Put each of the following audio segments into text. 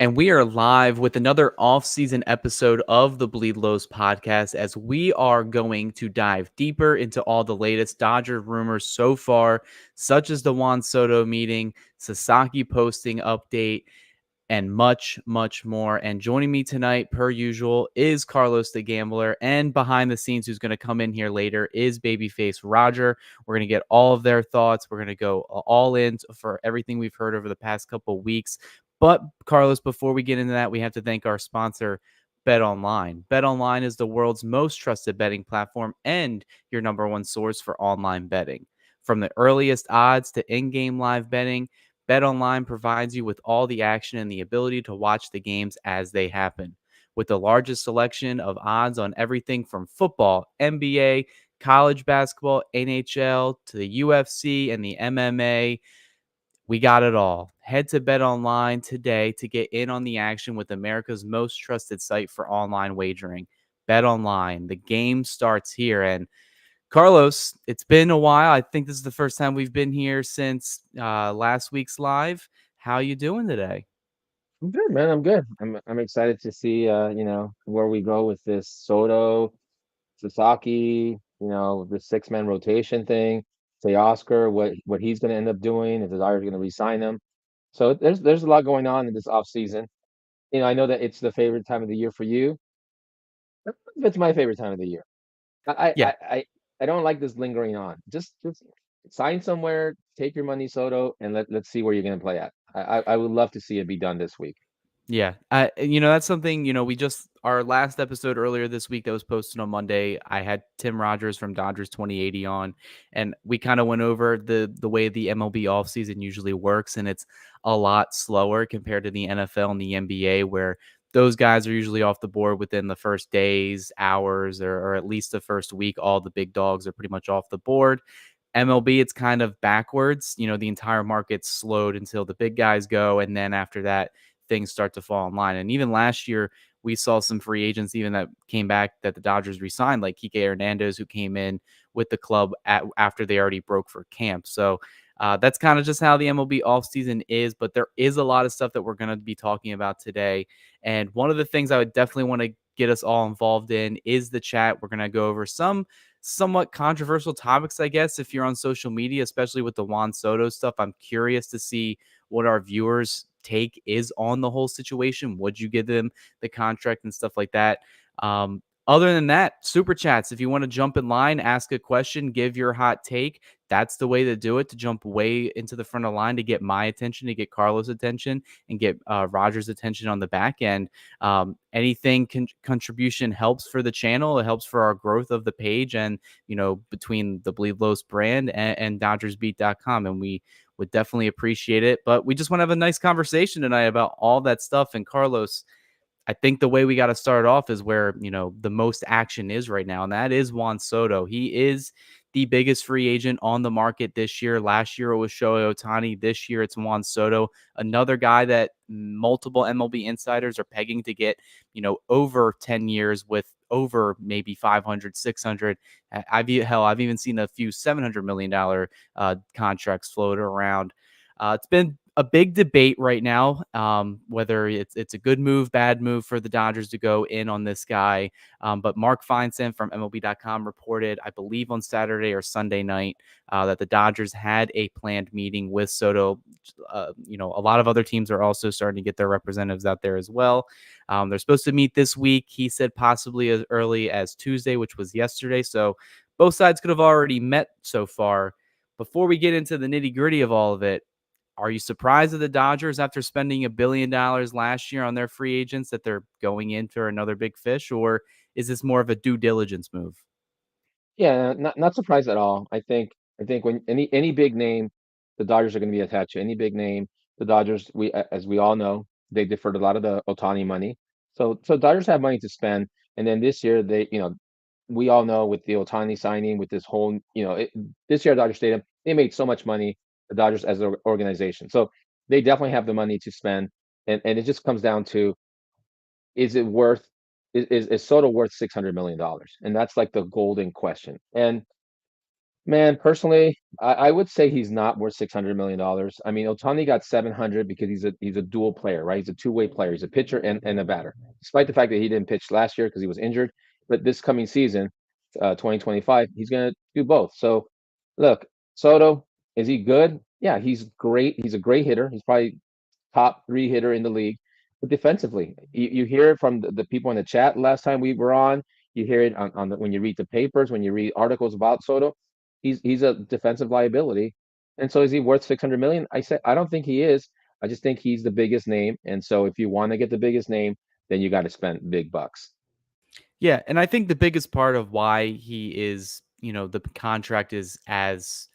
And we are live with another off-season episode of the Bleed Lows podcast as we are going to dive deeper into all the latest Dodger rumors so far, such as the Juan Soto meeting, Sasaki posting update, and much, much more. And joining me tonight, per usual, is Carlos the Gambler. And behind the scenes, who's going to come in here later, is Babyface Roger. We're going to get all of their thoughts. We're going to go all in for everything we've heard over the past couple of weeks. But, Carlos, before we get into that, we have to thank our sponsor, Bet Online. Bet Online is the world's most trusted betting platform and your number one source for online betting. From the earliest odds to in-game live betting, BetOnline provides you with all the action and the ability to watch the games as they happen. With the largest selection of odds on everything from football, NBA, college basketball, NHL, to the UFC and the MMA, we got it all. Head to BetOnline today to get in on the action with America's most trusted site for online wagering. BetOnline, the game starts here. And Carlos, it's been a while. I think this is the first time we've been here since last week's live. How you doing today? I'm good, man. I'm good. I'm excited to see where we go with this Soto, Sasaki, the six-man rotation thing, Teoscar, what he's gonna end up doing, if the Dodgers are gonna re-sign him. So there's a lot going on in this offseason. I know that it's the favorite time of the year for you. It's my favorite time of the year. I I Yeah, I I I don't like this lingering on. Just sign somewhere, take your money, Soto, and let's see where you're gonna play at. I would love to see it be done this week. yeah. That's something, we just, our last episode earlier this week that was posted on Monday, I had Tim Rogers from Dodgers 2080 on, and we kind of went over the way the MLB offseason usually works, and it's a lot slower compared to the NFL and the NBA, where those guys are usually off the board within the first days, hours, or at least the first week. All the big dogs are pretty much off the board. MLB, it's kind of backwards. The entire market's slowed until the big guys go, and then after that, things start to fall in line. And even last year, we saw some free agents even that came back that the Dodgers re-signed, like Kike Hernandez, who came in with the club after they already broke for camp. So that's kind of just how the MLB offseason is. But there is a lot of stuff that we're going to be talking about today. And one of the things I would definitely want to get us all involved in is the chat. We're going to go over some somewhat controversial topics, I guess, if you're on social media, especially with the Juan Soto stuff. I'm curious to see what our viewers' take is on the whole situation. Would you give them the contract and stuff like that? Other than that, super chats. If you want to jump in line, ask a question, give your hot take, that's the way to do it, to jump way into the front of the line to get my attention, to get Carlos' attention, and get Roger's attention on the back end. Anything contribution helps for the channel. It helps for our growth of the page and, between the Bleed Lows brand and DodgersBeat.com. And we would definitely appreciate it. But we just want to have a nice conversation tonight about all that stuff. And Carlos, I think the way we got to start off is where, the most action is right now, and that is Juan Soto. He is the biggest free agent on the market this year. Last year it was Shohei Ohtani. This year it's Juan Soto, another guy that multiple MLB insiders are pegging to get, over 10 years with over maybe 500, 600. I've even seen a few $700 million contracts floated around. It's been a big debate right now, whether it's a good move, bad move for the Dodgers to go in on this guy. But Mark Feinsand from MLB.com reported, I believe on Saturday or Sunday night, that the Dodgers had a planned meeting with Soto. A lot of other teams are also starting to get their representatives out there as well. They're supposed to meet this week. He said possibly as early as Tuesday, which was yesterday. So both sides could have already met so far. Before we get into the nitty gritty of all of it, are you surprised that the Dodgers, after spending $1 billion last year on their free agents, that they're going in for another big fish, or is this more of a due diligence move? Yeah, not surprised at all. I think when any big name, the Dodgers are going to be attached to any big name. The Dodgers, as we all know, they deferred a lot of the Otani money. So Dodgers have money to spend, and then this year we all know with the Otani signing, with this whole, this year at Dodger Stadium, they made so much money. The Dodgers as an organization, so they definitely have the money to spend, and it just comes down to, is it worth is Soto worth $600 million? And that's like the golden question. And Man, personally, I would say he's not worth $600 million. I mean, Otani got 700 because he's a dual player, right? He's a two-way player. He's a pitcher and a batter. Despite the fact that he didn't pitch last year because he was injured, but this coming season, 2025, he's gonna do both. So, look, Soto, is he good? Yeah, he's great. He's a great hitter. He's probably top three hitter in the league. But defensively, you hear it from the people in the chat last time we were on. You hear it when you read the papers, when you read articles about Soto. He's a defensive liability. And so is he worth 600 million? I say I don't think he is. I just think he's the biggest name. And so if you want to get the biggest name, then you got to spend big bucks. Yeah, and I think the biggest part of why he is, the contract is as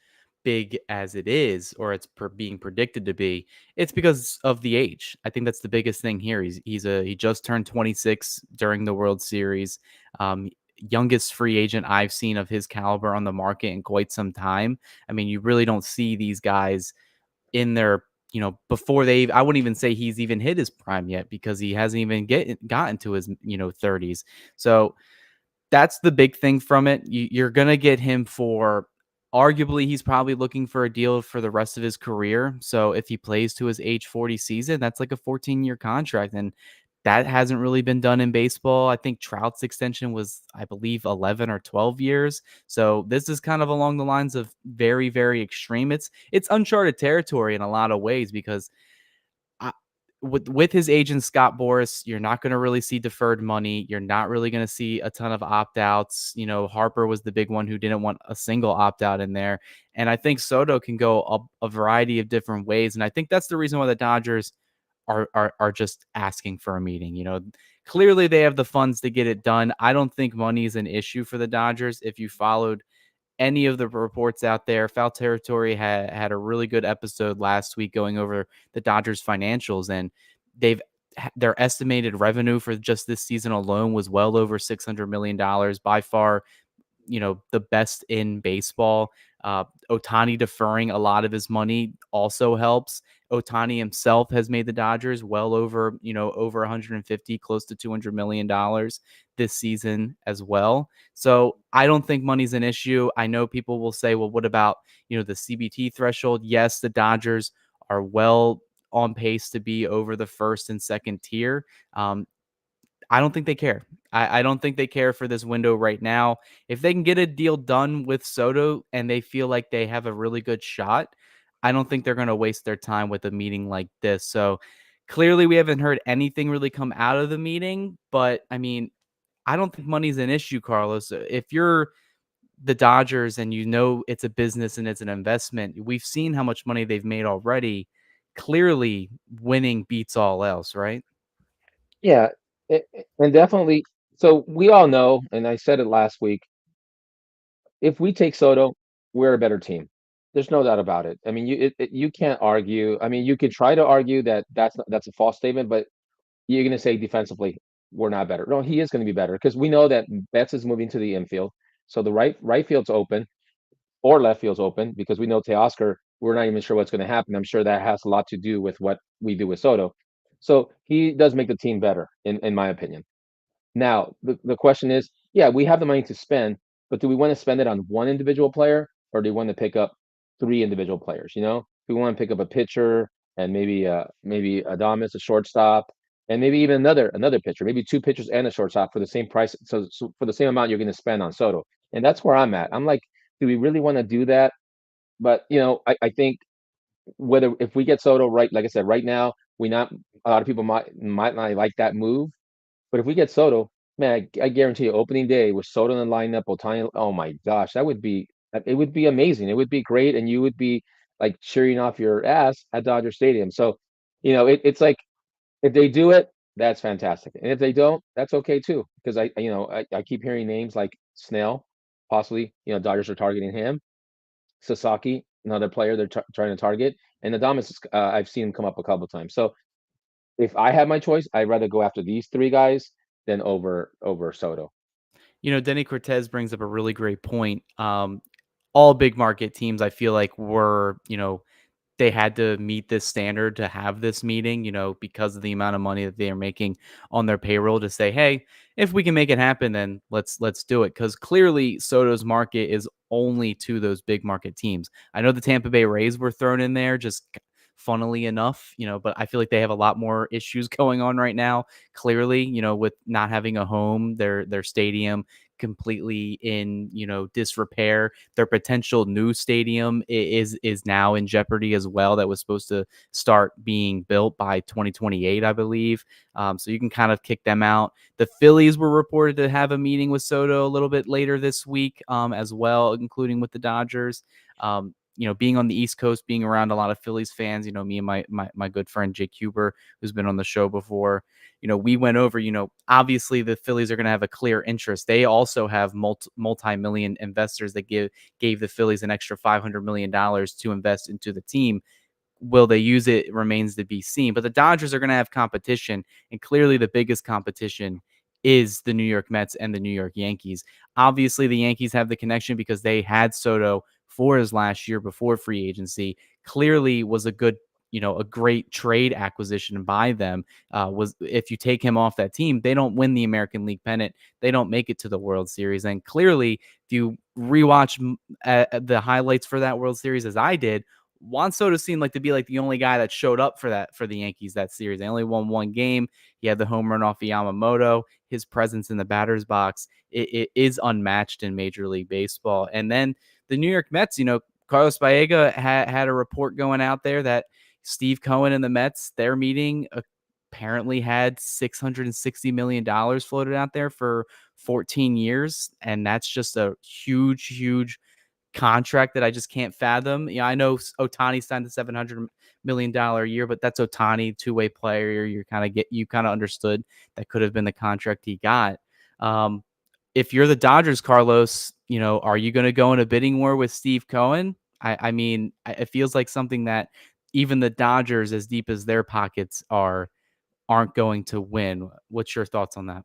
big as it is, or it's being predicted to be, it's because of the age. I think that's the biggest thing here. He just turned 26 during the World Series. Um, Youngest free agent I've seen of his caliber on the market in quite some time. I mean, you really don't see these guys in their before I wouldn't even say he's even hit his prime yet because he hasn't even gotten to his 30s. So that's the big thing from it. You're going to get him for arguably he's probably looking for a deal for the rest of his career. So if he plays to his age 40 season, that's like a 14-year contract. And that hasn't really been done in baseball. I think Trout's extension was, I believe, 11 or 12 years. So this is kind of along the lines of very, very extreme. It's uncharted territory in a lot of ways because I, with his agent Scott Boras, you're not going to really see deferred money. You're not really going to see a ton of opt outs. Harper was the big one who didn't want a single opt out in there, and I think Soto can go a variety of different ways. And I think that's the reason why the Dodgers are just asking for a meeting. Clearly they have the funds to get it done. I don't think money is an issue for the Dodgers. If you followed any of the reports out there. Foul Territory had a really good episode last week going over the Dodgers financials, and they've their estimated revenue for just this season alone was well over $600 million, by far the best in baseball. Otani deferring a lot of his money also helps. Otani himself has made the Dodgers well over, over 150, close to $200 million this season as well. So I don't think money's an issue. I know people will say, well, what about, the CBT threshold? Yes, the Dodgers are well on pace to be over the first and second tier. I don't think they care. I don't think they care for this window right now. If they can get a deal done with Soto and they feel like they have a really good shot, I don't think they're going to waste their time with a meeting like this. So clearly, we haven't heard anything really come out of the meeting. But I mean, I don't think money's an issue, Carlos. If you're the Dodgers and it's a business and it's an investment, we've seen how much money they've made already. Clearly, winning beats all else, right? Yeah, and definitely. So we all know, and I said it last week, if we take Soto, we're a better team. There's no doubt about it. I mean, you can't argue. I mean, you could try to argue that that's a false statement, but you're going to say defensively, we're not better. No, he is going to be better because we know that Betts is moving to the infield, so the right field's open or left field's open because we know Teoscar. We're not even sure what's going to happen. I'm sure that has a lot to do with what we do with Soto. So he does make the team better, in my opinion. Now, the question is, yeah, we have the money to spend, but do we want to spend it on one individual player or do we want to pick up three individual players? Do we want to pick up a pitcher and maybe Adames, a shortstop, and maybe even another pitcher, maybe two pitchers and a shortstop for the same price. So for the same amount you're going to spend on Soto. And that's where I'm at. I'm like, do we really want to do that? But I think whether if we get Soto right, like I said, right now, we not a lot of people might not like that move, but if we get Soto, man, I guarantee you, opening day with Soto in the lineup, Otani, oh my gosh, it would be amazing. It would be great, and you would be like cheering off your ass at Dodger Stadium. So, it's like if they do it, that's fantastic, and if they don't, that's okay too. Because I keep hearing names like Snell, possibly, Dodgers are targeting him. Sasaki, another player they're trying to target, and Adames, I've seen him come up a couple times. So if I had my choice, I'd rather go after these three guys than over Soto. Denny Cortez brings up a really great point. All big market teams, I feel like, were, they had to meet this standard to have this meeting, because of the amount of money that they are making on their payroll to say, hey, if we can make it happen, then let's do it. Because clearly Soto's market is only to those big market teams. I know the Tampa Bay Rays were thrown in there just funnily enough, but I feel like they have a lot more issues going on right now. Clearly, with not having a home, their stadium completely in disrepair. Their potential new stadium is now in jeopardy as well. That was supposed to start being built by 2028, I believe. So you can kind of kick them out. The Phillies were reported to have a meeting with Soto a little bit later this week, as well, including with the Dodgers. Being on the East Coast, being around a lot of Phillies fans, me and my good friend Jake Huber, who's been on the show before, we went over, obviously the Phillies are going to have a clear interest. They also have multi-million investors that gave the Phillies an extra $500 million to invest into the team. Will they use it? It remains to be seen. But the Dodgers are going to have competition, and clearly the biggest competition is the New York Mets and the New York Yankees. Obviously, the Yankees have the connection because they had Soto for his last year before free agency. Clearly was a great trade acquisition by them. Was if you take him off that team, they don't win the American League pennant. They don't make it to the World Series. And clearly, if you rewatch the highlights for that World Series as I did, Juan Soto seemed like to be like the only guy that showed up for the Yankees that series. They only won one game. He had the home run off of Yamamoto. His presence in the batter's box it is unmatched in Major League Baseball. And then the New York Mets, Carlos Baega had a report going out there that Steve Cohen and the Mets, their meeting apparently had $660 million floated out there for 14 years. And that's just a huge, huge contract that I just can't fathom. I know Ohtani signed the $700 million a year, but that's Ohtani, two-way player. You kind of understood that could have been the contract he got. If you're the Dodgers, Carlos, are you going to go in a bidding war with Steve Cohen? I mean, it feels like something that even the Dodgers, as deep as their pockets aren't going to win. What's your thoughts on that?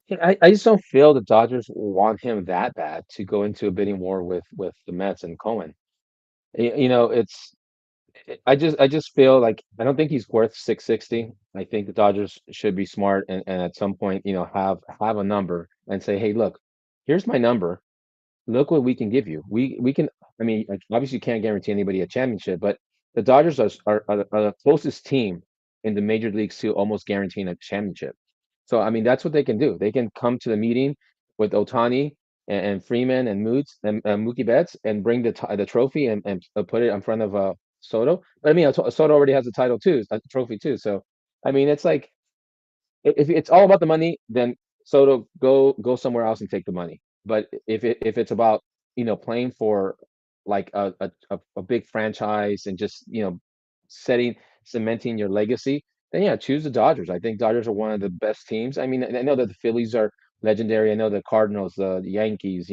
Yeah, I just don't feel the Dodgers want him that bad to go into a bidding war with the Mets and Cohen. It's I just feel like I don't think he's worth 660. I think the Dodgers should be smart and at some point, have a number and say, hey, look, here's my number. Look what we can give you. We can. I mean, like, obviously, you can't guarantee anybody a championship, but the Dodgers are the closest team in the major leagues to almost guaranteeing a championship. So I mean, that's what they can do. They can come to the meeting with Otani and Freeman and Moods and Mookie Betts and bring the trophy and put it in front of Soto. But I mean, Soto already has a title too, a trophy too. So I mean, it's like if it's all about the money, then Soto go somewhere else and take the money. But if it's about playing for like a big franchise and just setting cementing your legacy, then yeah, choose the Dodgers. I think Dodgers are one of the best teams. I mean, I know that the Phillies are legendary. I know the Cardinals, the Yankees.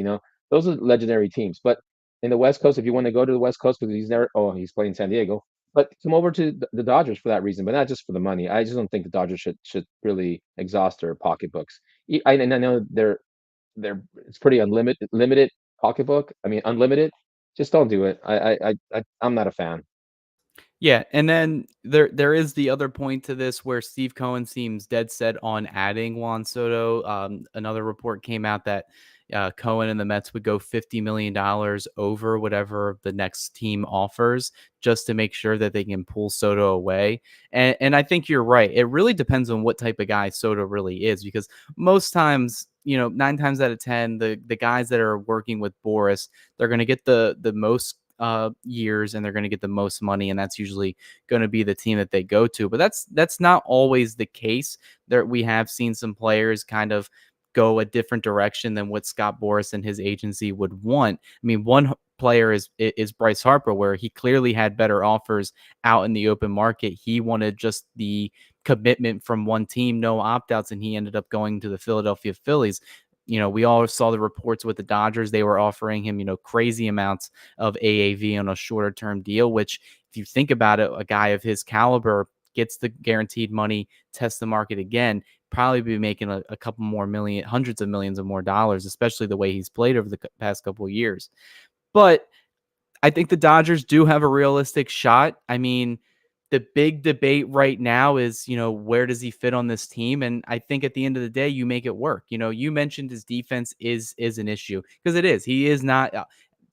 Those are legendary teams. But in the West Coast, if you want to go to the West Coast, because he's playing San Diego, but come over to the Dodgers for that reason, but not just for the money. I just don't think the Dodgers should really exhaust their pocketbooks. And I know they're it's pretty unlimited limited pocketbook. I mean, unlimited. Just don't do it. I'm not a fan. Yeah, and then there is the other point to this where Steve Cohen seems dead set on adding Juan Soto. Another report came out that Cohen and the Mets would go $50 million over whatever the next team offers just to make sure that they can pull Soto away. And I think you're right. It really depends on what type of guy Soto really is, because most times, 9 times out of 10, the guys that are working with Boris, they're going to get the most years and they're going to get the most money, and that's usually going to be the team that they go to. But that's not always the case. There we have seen some players kind of go a different direction than what Scott Boras and his agency would want. I mean, one player is Bryce Harper, where he clearly had better offers out in the open market. He wanted just the commitment from one team, no opt-outs, and he ended up going to the Philadelphia Phillies. We all saw the reports with the Dodgers. They were offering him, crazy amounts of AAV on a shorter term deal, which, if you think about it, a guy of his caliber gets the guaranteed money, test the market again, probably be making a couple more million, hundreds of millions of more dollars, especially the way he's played over the past couple of years. But I think the Dodgers do have a realistic shot. I mean, the big debate right now is, where does he fit on this team? And I think at the end of the day, you make it work. You mentioned his defense is an issue because it is. He is not.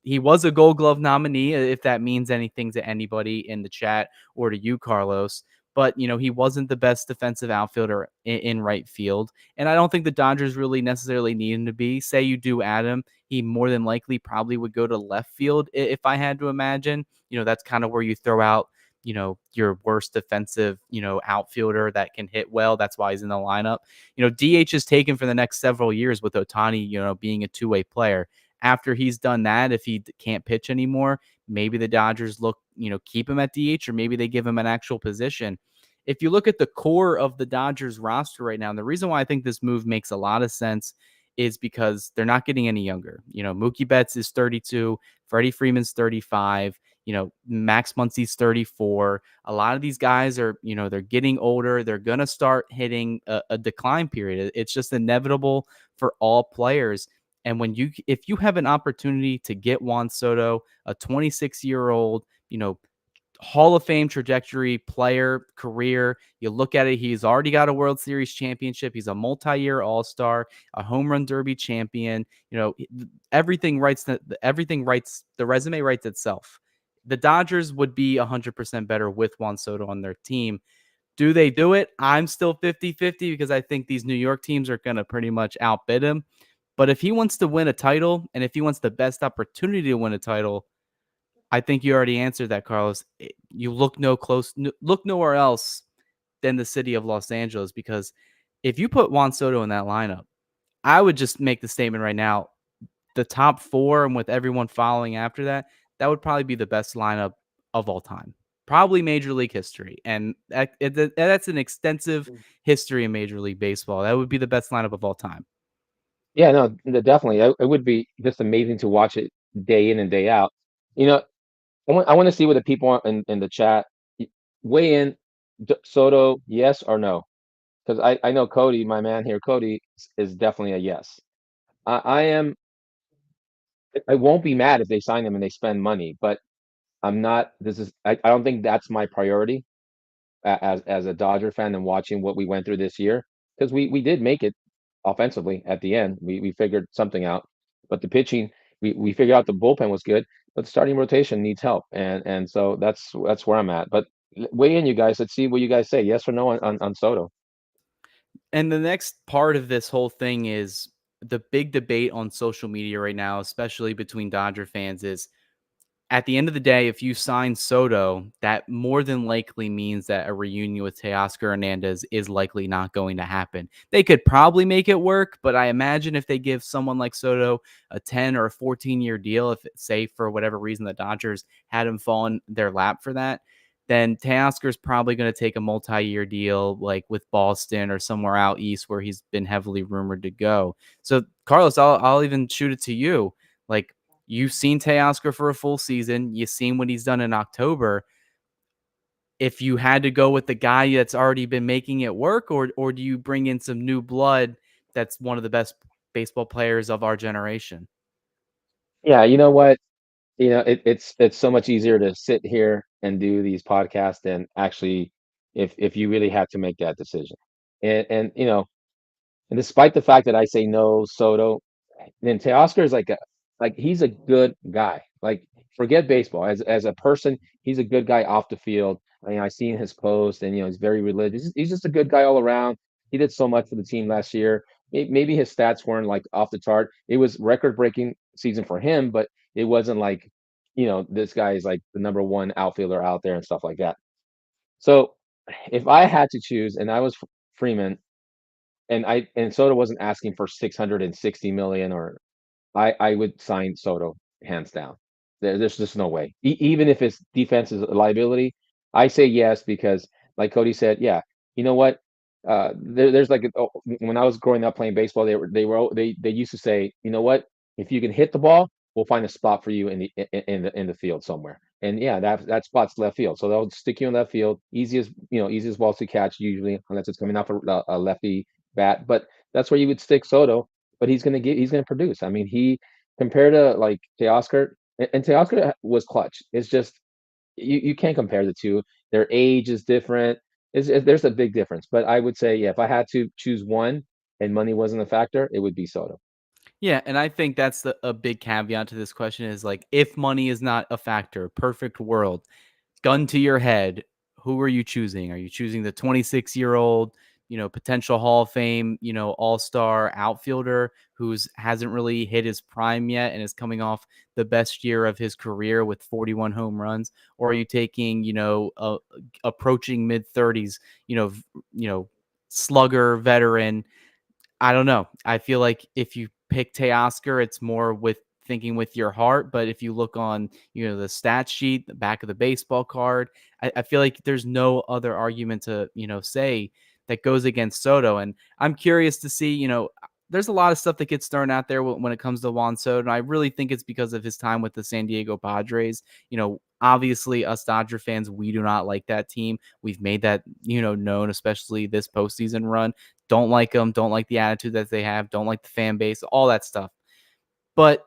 He was a Gold Glove nominee, if that means anything to anybody in the chat or to you, Carlos. But he wasn't the best defensive outfielder in right field, and I don't think the Dodgers really necessarily need him to be. Say you do add him, he more than likely probably would go to left field if I had to imagine. That's kind of where you throw out, your worst defensive, outfielder that can hit well. That's why he's in the lineup. DH is taken for the next several years with Ohtani, being a two-way player. After he's done that, if he can't pitch anymore, maybe the Dodgers look, keep him at DH, or maybe they give him an actual position. If you look at the core of the Dodgers roster right now, and the reason why I think this move makes a lot of sense is because they're not getting any younger. Mookie Betts is 32, Freddie Freeman's 35, Max Muncy's 34. A lot of these guys are, they're getting older. They're going to start hitting a decline period. It's just inevitable for all players. And if you have an opportunity to get Juan Soto, a 26-year-old, Hall of Fame trajectory player career. You look at it, he's already got a World Series championship. He's a multi-year All-Star, a home run derby champion. Everything writes the resume writes itself. The Dodgers would be 100% better with Juan Soto on their team. Do they do it? I'm still 50-50 because I think these New York teams are going to pretty much outbid him. But if he wants to win a title, and if he wants the best opportunity to win a title, I think you already answered that, Carlos. You look look nowhere else than the city of Los Angeles, because if you put Juan Soto in that lineup, I would just make the statement right now, the top four and with everyone following after that, that would probably be the best lineup of all time. Probably Major League history. And that's an extensive history in Major League Baseball. That would be the best lineup of all time. Yeah, no, definitely. It would be just amazing to watch it day in and day out. You know, I want to see what the people in the chat weigh in. Soto, yes or no? Because I know Cody, my man here, Cody is definitely a yes. I am. I won't be mad if they sign him and they spend money, but I'm not. I don't think that's my priority as a Dodger fan and watching what we went through this year, because we did make it offensively at the end. We figured something out, but the pitching, we figured out the bullpen was good, but the starting rotation needs help, and so that's where I'm at. But weigh in, you guys. Let's see what you guys say. Yes or no on Soto. And the next part of this whole thing is the big debate on social media right now, especially between Dodger fans, is at the end of the day, if you sign Soto, that more than likely means that a reunion with Teoscar Hernandez is likely not going to happen. They could probably make it work, but I imagine if they give someone like Soto a 10 or a 14-year deal, if say for whatever reason the Dodgers had him fall in their lap for that, then Teoscar's probably going to take a multi-year deal like with Boston or somewhere out east where he's been heavily rumored to go. So Carlos, I'll even shoot it to you. Like, you've seen Teoscar for a full season. You've seen what he's done in October. If you had to go with the guy that's already been making it work, or do you bring in some new blood that's one of the best baseball players of our generation? Yeah, you know what? It's so much easier to sit here and do these podcasts than actually if you really have to make that decision. And and despite the fact that I say no, Soto, then Teoscar is like he's a good guy. Like, forget baseball. As a person, he's a good guy off the field. I seen his post, and he's very religious. He's just a good guy all around. He did so much for the team last year. Maybe his stats weren't like off the chart. It was record breaking season for him, but it wasn't like, this guy is like the number one outfielder out there and stuff like that. So if I had to choose, and I was Freeman, and Soto wasn't asking for 660 million, or I would sign Soto hands down. There's just no way. Even if his defense is a liability, I say yes because, like Cody said, yeah, you know what? There's like when I was growing up playing baseball, they used to say, you know what? If you can hit the ball, we'll find a spot for you in the field somewhere. And yeah, that spot's left field, so they'll stick you in left field. Easiest balls to catch usually, unless it's coming off a lefty bat. But that's where you would stick Soto, but he's gonna produce. I mean, he compared to like Teoscar, and Teoscar was clutch. It's just you can't compare the two. Their age is different. There's a big difference. But I would say, yeah, if I had to choose one and money wasn't a factor, it would be Soto. Yeah, and I think that's a big caveat to this question is like if money is not a factor, perfect world, gun to your head, who are you choosing? Are you choosing the 26-year-old, potential Hall of Fame, all-star outfielder who's hasn't really hit his prime yet and is coming off the best year of his career with 41 home runs? Or are you taking, approaching mid-30s, slugger veteran? I don't know. I feel like if you pick Teoscar, it's more with thinking with your heart. But if you look on, the stat sheet, the back of the baseball card, I feel like there's no other argument to, say that goes against Soto. And I'm curious to see, there's a lot of stuff that gets thrown out there when it comes to Juan Soto. And I really think it's because of his time with the San Diego Padres. Obviously, us Dodger fans, we do not like that team. We've made that, known, especially this postseason run. Don't like them, don't like the attitude that they have, don't like the fan base, all that stuff. But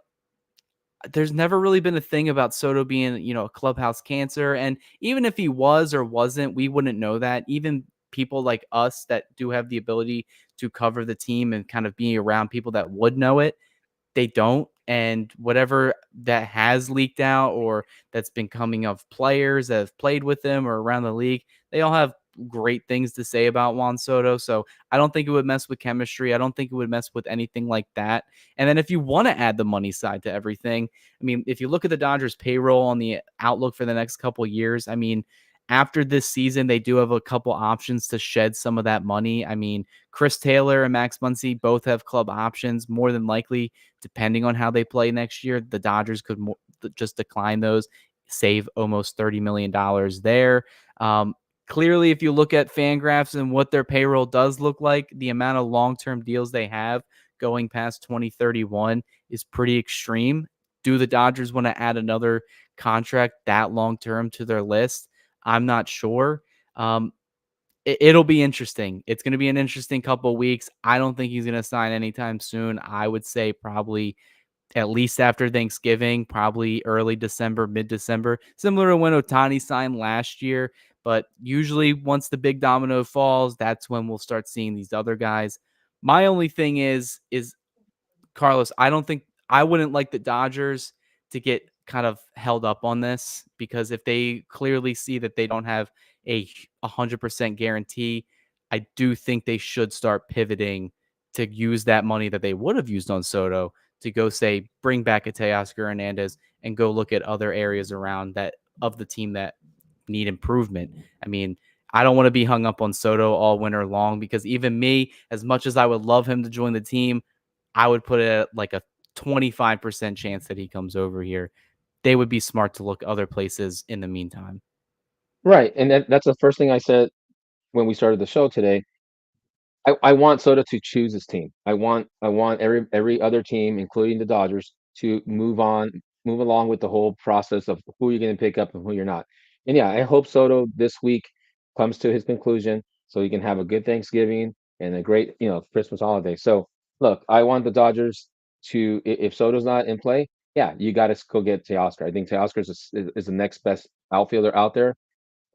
there's never really been a thing about Soto being, a clubhouse cancer. And even if he was or wasn't, we wouldn't know that. Even people like us that do have the ability to cover the team and kind of being around people that would know it, they don't. And whatever that has leaked out or that's been coming of players that have played with them or around the league, they all have great things to say about Juan Soto. So I don't think it would mess with chemistry. I don't think it would mess with anything like that. And then if you want to add the money side to everything, I mean, if you look at the Dodgers payroll on the outlook for the next couple of years, I mean, after this season, they do have a couple options to shed some of that money. I mean, Chris Taylor and Max Muncy both have club options. More than likely, depending on how they play next year, the Dodgers could just decline those, save almost $30 million there. Clearly, if you look at Fangraphs and what their payroll does look like, the amount of long-term deals they have going past 2031 is pretty extreme. Do the Dodgers want to add another contract that long-term to their list? I'm not sure. It'll be interesting. It's going to be an interesting couple of weeks. I don't think he's going to sign anytime soon. I would say probably at least after Thanksgiving, probably early December, mid-December, similar to when Ohtani signed last year. But usually once the big domino falls, that's when we'll start seeing these other guys. My only thing is Carlos, I wouldn't like the Dodgers to get kind of held up on this because if they clearly see that they don't have a 100% guarantee, I do think they should start pivoting to use that money that they would have used on Soto to go say bring back a Teoscar Hernandez and go look at other areas around that of the team that need improvement. I mean, I don't want to be hung up on Soto all winter long because even me, as much as I would love him to join the team, I would put it at like a 25% chance that he comes over here. They would be smart to look other places in the meantime. Right, and that's the first thing I said when we started the show today. I want Soto to choose his team. I want every other team, including the Dodgers, to move along with the whole process of who you're going to pick up and who you're not. And yeah, I hope Soto this week comes to his conclusion so he can have a good Thanksgiving and a great, Christmas holiday. So look, I want the Dodgers to, if Soto's not in play, yeah, you got to go get Teoscar. I think Teoscar is the next best outfielder out there,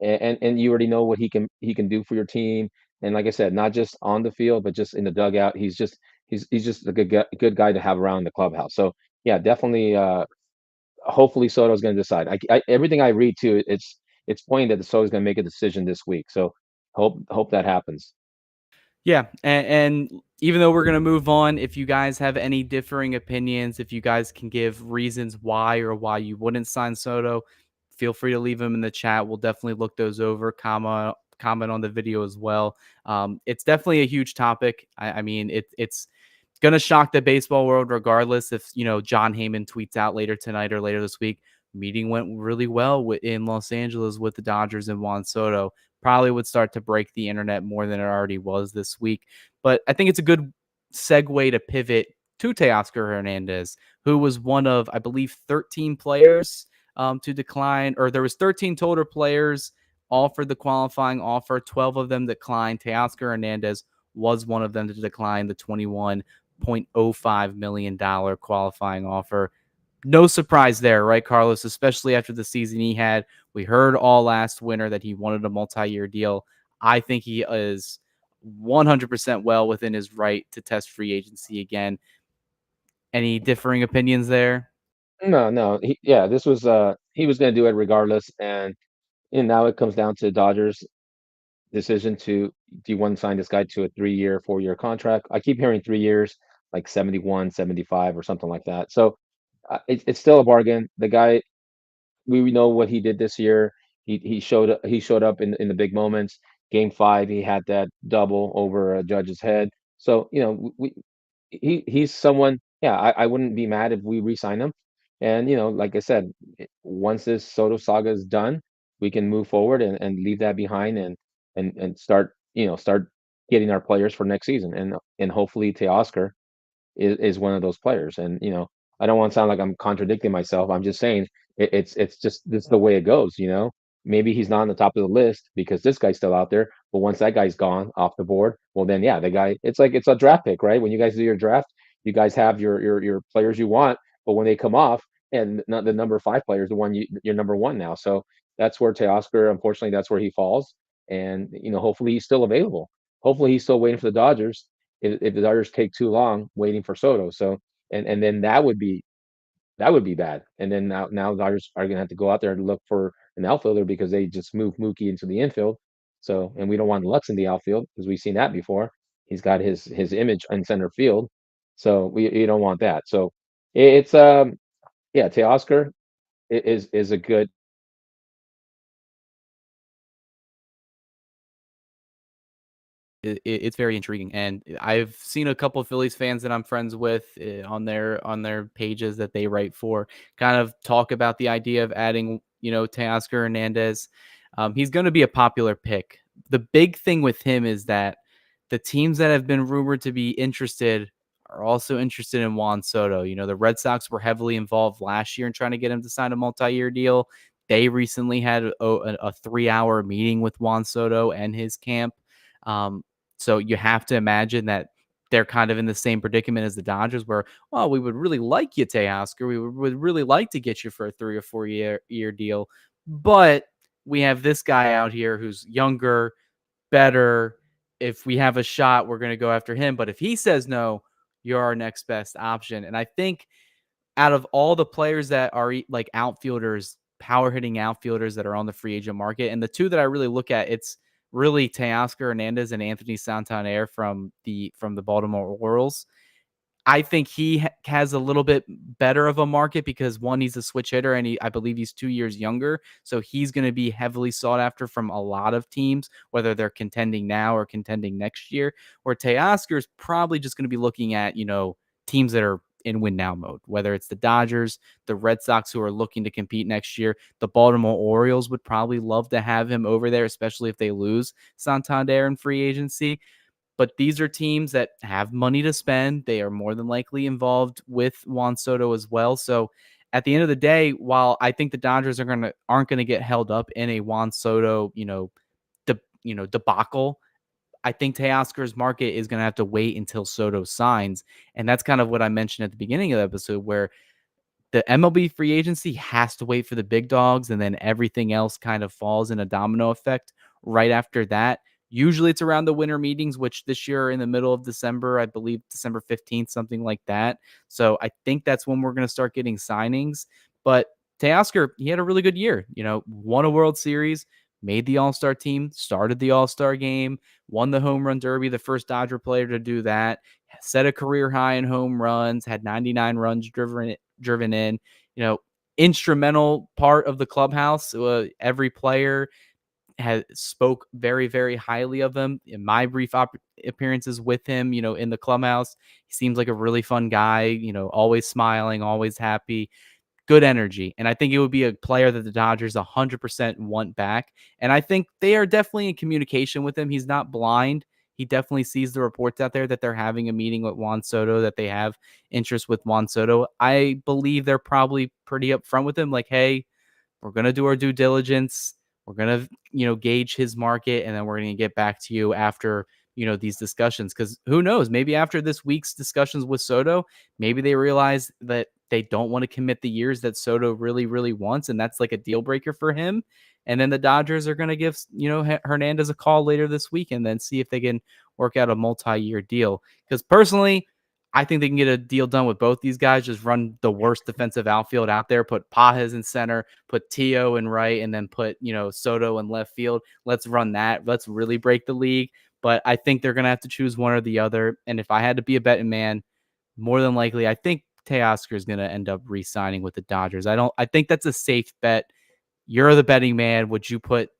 and you already know what he can do for your team. And like I said, not just on the field, but just in the dugout. He's just a good guy to have around the clubhouse. So yeah, definitely. Hopefully, Soto's going to decide. Everything I read too, it's pointing that the Soto's going to make a decision this week. So hope that happens. Yeah, and even though we're gonna move on, if you guys have any differing opinions, if you guys can give reasons why or why you wouldn't sign Soto, feel free to leave them in the chat. We'll definitely look those over. Comment on the video as well. It's definitely a huge topic. I mean, it's gonna shock the baseball world regardless. If John Heyman tweets out later tonight or later this week, meeting went really well in Los Angeles with the Dodgers and Juan Soto probably would start to break the internet more than it already was this week. But I think it's a good segue to pivot to Teoscar Hernandez, who was one of, I believe, 13 players to decline, or there was 13 total players offered the qualifying offer. 12 of them declined. Teoscar Hernandez was one of them to decline the $21.05 million qualifying offer. No surprise there, right, Carlos? Especially after the season he had. We heard all last winter that he wanted a multi-year deal. I think he is 100% well within his right to test free agency again. Any differing opinions there? No, no, yeah, this was he was going to do it regardless, and now it comes down to Dodgers' decision to do you want to sign this guy to a 3-year, 4-year contract? I keep hearing 3 years, like 71, 75, or something like that. So it's still a bargain. The guy, we know what he did this year. He showed up in the big moments. Game 5, he had that double over a Judge's head. So he's someone. Yeah, I wouldn't be mad if we re-sign him. And like I said, once this Soto saga is done, we can move forward and leave that behind and start getting our players for next season and hopefully Teoscar is one of those players. And I don't want to sound like I'm contradicting myself. I'm just saying it's just this is the way it goes. Maybe he's not on the top of the list because this guy's still out there. But once that guy's gone off the board, well then yeah, the guy. It's like it's a draft pick, right? When you guys do your draft, you guys have your players you want, but when they come off, and not the number 5 player is the one you're number 1 now. So that's where Teoscar, unfortunately, that's where he falls. And hopefully he's still available. Hopefully he's still waiting for the Dodgers if the Dodgers take too long waiting for Soto. So and then that would be bad. And then now the Dodgers are gonna have to go out there and look for an outfielder because they just moved Mookie into the infield. So and we don't want Lutz in the outfield because we've seen that before. He's got his image in center field. So we don't want that. So it's yeah, Teoscar is a good. It's very intriguing, and I've seen a couple of Phillies fans that I'm friends with on their pages that they write for, kind of talk about the idea of adding, Teoscar Hernandez. He's going to be a popular pick. The big thing with him is that the teams that have been rumored to be interested are also interested in Juan Soto. The Red Sox were heavily involved last year in trying to get him to sign a multi-year deal. They recently had a 3-hour meeting with Juan Soto and his camp. Um, so you have to imagine that they're kind of in the same predicament as the Dodgers, where, oh, we would really like you, Teoscar. We would really like to get you for a 3 or 4 year deal, but we have this guy out here who's younger, better. If we have a shot, we're going to go after him. But if he says no, you're our next best option. And I think out of all the players that are like outfielders, power hitting outfielders that are on the free agent market, and the two that I really look at, it's really Teoscar Hernandez and Anthony Santander from the Baltimore Orioles. I think he has a little bit better of a market because one, he's a switch hitter, and I believe he's 2 years younger, so he's going to be heavily sought after from a lot of teams, whether they're contending now or contending next year. Where Teoscar is probably just going to be looking at teams that are in win now mode, whether it's the Dodgers, the Red Sox who are looking to compete next year. The Baltimore Orioles would probably love to have him over there, especially if they lose Santander in free agency. But these are teams that have money to spend. They are more than likely involved with Juan Soto as well. So at the end of the day, while I think the Dodgers aren't gonna get held up in a Juan Soto, debacle, I think Teoscar's market is gonna have to wait until Soto signs. And that's kind of what I mentioned at the beginning of the episode, where the MLB free agency has to wait for the big dogs, and then everything else kind of falls in a domino effect right after that. Usually it's around the winter meetings, which this year are in the middle of December, I believe December 15th, something like that. So I think that's when we're going to start getting signings. But Teoscar, he had a really good year, won a World Series, made the All-Star team, started the All-Star game, won the home run derby, the first Dodger player to do that, set a career high in home runs, had 99 runs driven in, you know, instrumental part of the clubhouse. Every player has spoke very, very highly of him. In my brief appearances with him, in the clubhouse, he seems like a really fun guy, always smiling, always happy, good energy. And I think it would be a player that the Dodgers 100% want back. And I think they are definitely in communication with him. He's not blind. He definitely sees the reports out there that they're having a meeting with Juan Soto, that they have interest with Juan Soto. I believe they're probably pretty upfront with him, like, hey, we're going to do our due diligence. We're going to, gauge his market, and then we're going to get back to you after, these discussions. Because who knows? Maybe after this week's discussions with Soto, maybe they realize that they don't want to commit the years that Soto really, really wants, and that's like a deal breaker for him. And then the Dodgers are going to give, Hernandez a call later this week and then see if they can work out a multi-year deal. Because personally, I think they can get a deal done with both these guys. Just run the worst defensive outfield out there. Put Pages in center. Put Tio in right, and then put Soto in left field. Let's run that. Let's really break the league. But I think they're gonna have to choose one or the other. And if I had to be a betting man, more than likely, I think Teoscar is gonna end up re-signing with the Dodgers. I think that's a safe bet. You're the betting man. Would you put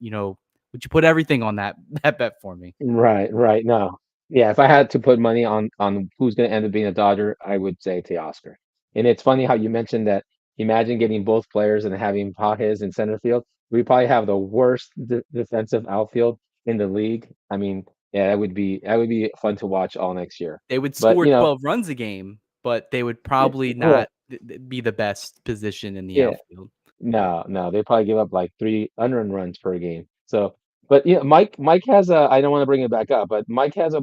everything on that bet for me? Right, right. No. Yeah, if I had to put money on who's going to end up being a Dodger, I would say Teoscar. And it's funny how you mentioned that. Imagine getting both players and having Pages in center field. We probably have the worst defensive outfield in the league. I mean, yeah, that would be fun to watch all next year. They would But score 12 runs a game, but they would yeah, probably well, not be the best position in the yeah, outfield. no, no, they probably give up like 3 unearned runs per game. So, but Mike has a. I don't want to bring it back up, but Mike has a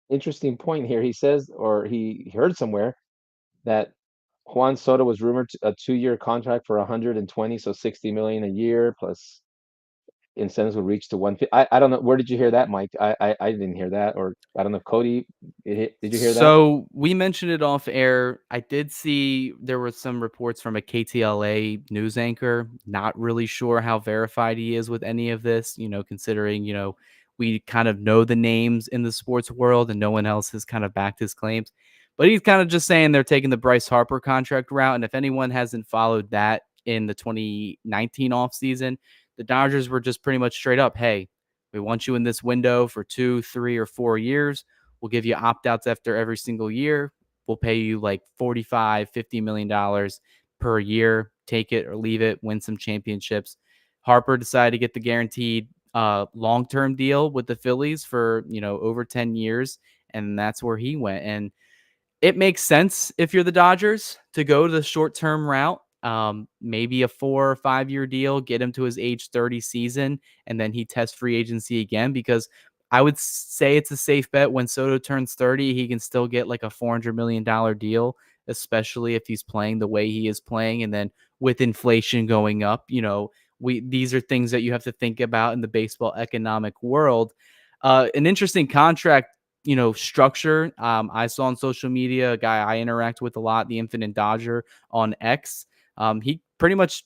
interesting point here. He says, or he heard somewhere that Juan Soto was rumored to a 2-year contract for 120, so 60 million a year plus incentives would reach to 150. I don't know. Where did you hear that, Mike? I didn't hear that, or I don't know. Cody, did you hear that? So we mentioned it off air. I did see there were some reports from a KTLA news anchor. Not really sure how verified he is with any of this, considering, we kind of know the names in the sports world and no one else has kind of backed his claims. But he's kind of just saying they're taking the Bryce Harper contract route. And if anyone hasn't followed that in the 2019 offseason, the Dodgers were just pretty much straight up, hey, we want you in this window for 2, 3, or 4 years. We'll give you opt-outs after every single year. We'll pay you like $45-50 million per year. Take it or leave it, win some championships. Harper decided to get the guaranteed long-term deal with the Phillies for, over 10 years. And that's where he went. And it makes sense if you're the Dodgers to go the short-term route. Maybe a 4 or 5 year deal, get him to his age 30 season, and then he tests free agency again. Because I would say it's a safe bet when Soto turns 30, he can still get like a $400 million deal, especially if he's playing the way he is playing. And then with inflation going up, these are things that you have to think about in the baseball economic world. An interesting contract structure. I saw on social media a guy I interact with a lot, the Infinite Dodger on X. He pretty much,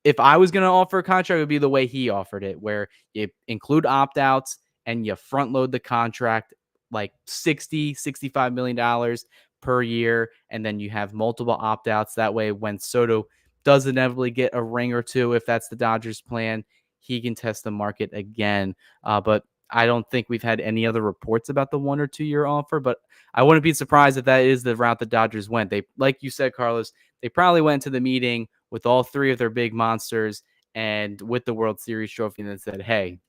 if I was going to offer a contract, it would be the way he offered it, where you include opt outs and you front load the contract like $65 million per year. And then you have multiple opt outs. That way, when Soto does inevitably get a ring or two, if that's the Dodgers' plan, he can test the market again. But I don't think we've had any other reports about the 1 or 2 year offer, but I wouldn't be surprised if that is the route the Dodgers went. They, like you said, Carlos, they probably went to the meeting with all three of their big monsters and with the World Series trophy and said, hey,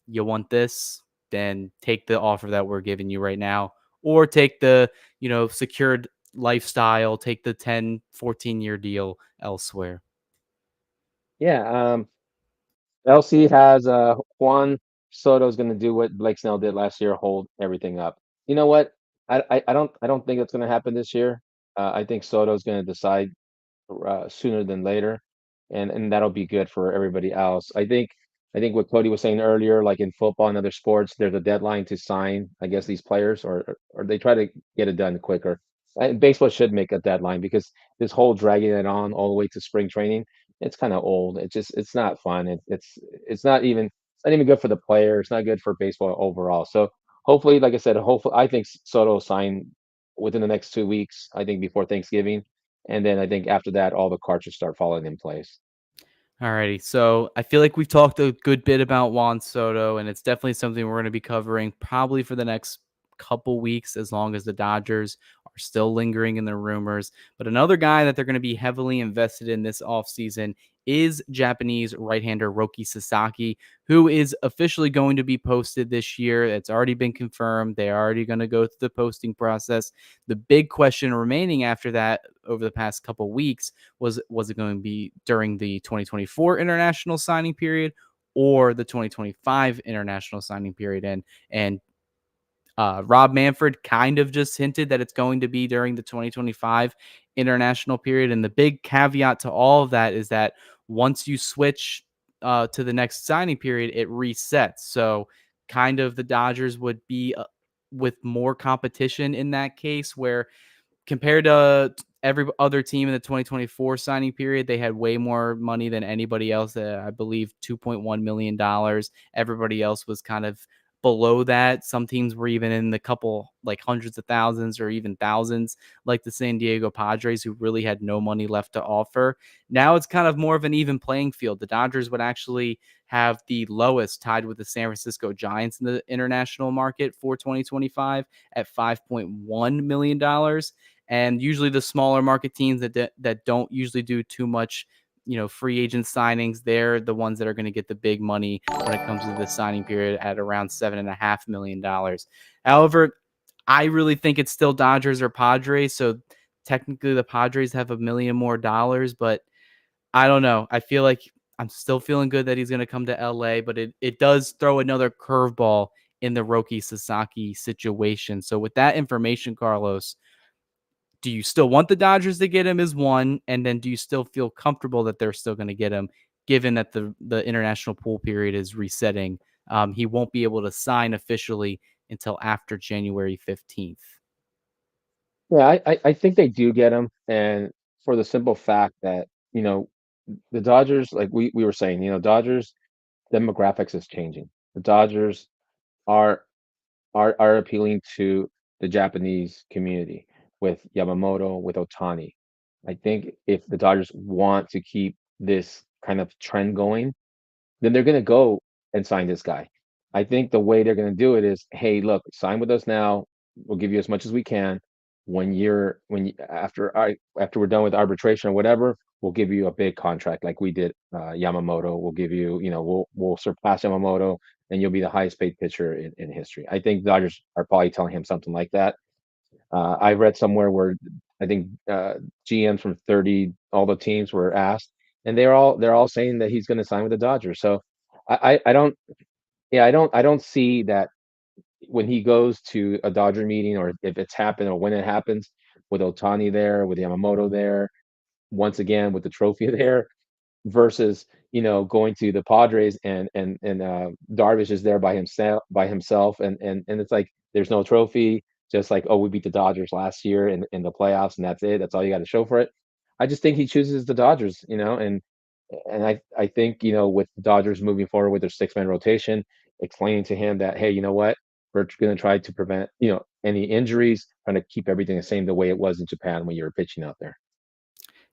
you want this? Then take the offer that we're giving you right now, or take the, secured lifestyle, take the 10, 14 year deal elsewhere. Yeah. LC has Juan Soto's going to do what Blake Snell did last year, hold everything up. You know what? I don't think it's going to happen this year. I think Soto's going to decide sooner than later, and that'll be good for everybody else. I think what Cody was saying earlier, like in football and other sports, there's a deadline to sign, I guess, these players, or they try to get it done quicker. Baseball should make a deadline because this whole dragging it on all the way to spring training, it's kind of old. It's not fun. It's not even good for the player. It's not good for baseball overall. So hopefully, like I said, hopefully I think Soto will sign within the next 2 weeks. I think before Thanksgiving, and then I think after that, all the cards should start falling in place. Alrighty, so I feel like we've talked a good bit about Juan Soto, and it's definitely something we're going to be covering probably for the next couple weeks, as long as the Dodgers are still lingering in the rumors. But another guy that they're going to be heavily invested in this offseason is Japanese right-hander Roki Sasaki, who is officially going to be posted this year. It's already been confirmed. They're already going to go through the posting process. The big question remaining after that over the past couple weeks was it going to be during the 2024 international signing period or the 2025 international signing period? And Rob Manfred kind of just hinted that it's going to be during the 2025 international period. And the big caveat to all of that is that once you switch to the next signing period, it resets. So, kind of the Dodgers would be with more competition in that case, where compared to every other team in the 2024 signing period, they had way more money than anybody else. I believe $2.1 million. Everybody else was kind of below that. Some teams were even in the couple, like hundreds of thousands or even thousands, like the San Diego Padres, who really had no money left to offer. Now it's kind of more of an even playing field. The Dodgers would actually have the lowest, tied with the San Francisco Giants in the international market for 2025 at $5.1 million. And usually the smaller market teams that don't usually do too much, free agent signings, they're the ones that are going to get the big money when it comes to the signing period at around $7.5 million. However, I really think it's still Dodgers or Padres. So technically the Padres have $1 million more dollars, but I don't know. I feel like I'm still feeling good that he's going to come to LA, but it does throw another curveball in the Roki Sasaki situation. So with that information, Carlos, do you still want the Dodgers to get him is one, and then do you still feel comfortable that they're still going to get him, given that the international pool period is resetting? He won't be able to sign officially until after January 15th. Yeah, I think they do get him, and for the simple fact that, the Dodgers, like we were saying, Dodgers demographics is changing. The Dodgers are are appealing to the Japanese community with Yamamoto, with Otani. I think if the Dodgers want to keep this kind of trend going, then they're going to go and sign this guy. I think the way they're going to do it is, hey, look, sign with us now. We'll give you as much as we can. After we're done with arbitration or whatever, we'll give you a big contract like we did Yamamoto. We'll give you, we'll surpass Yamamoto, and you'll be the highest paid pitcher in history. I think Dodgers are probably telling him something like that. I read somewhere where I think GMs from 30 all the teams were asked, and they're all saying that he's going to sign with the Dodgers. So I don't yeah I don't see that when he goes to a Dodger meeting, or if it's happened, or when it happens, with Otani there, with Yamamoto there, once again with the trophy there, versus going to the Padres, and Darvish is there by himself, and it's like there's no trophy, just like, oh, we beat the Dodgers last year in the playoffs, and that's it. That's all you got to show for it. I just think he chooses the Dodgers, and I think, with the Dodgers moving forward with their six-man rotation, explaining to him that, hey, you know what, we're going to try to prevent any injuries, trying to keep everything the same the way it was in Japan when you were pitching out there.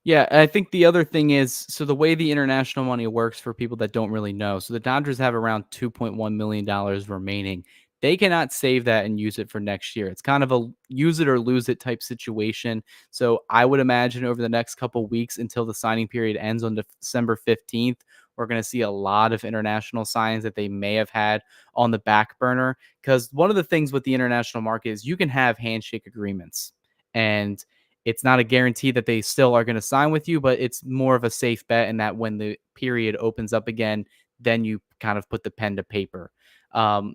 Yeah, I think the other thing is, so the way the international money works for people that don't really know. So the Dodgers have around $2.1 million remaining. They cannot save that and use it for next year. It's kind of a use it or lose it type situation. So I would imagine over the next couple weeks until the signing period ends on December 15th, we're going to see a lot of international signings that they may have had on the back burner. Because one of the things with the international market is you can have handshake agreements. And it's not a guarantee that they still are going to sign with you, but it's more of a safe bet in that when the period opens up again, then you kind of put the pen to paper. Um,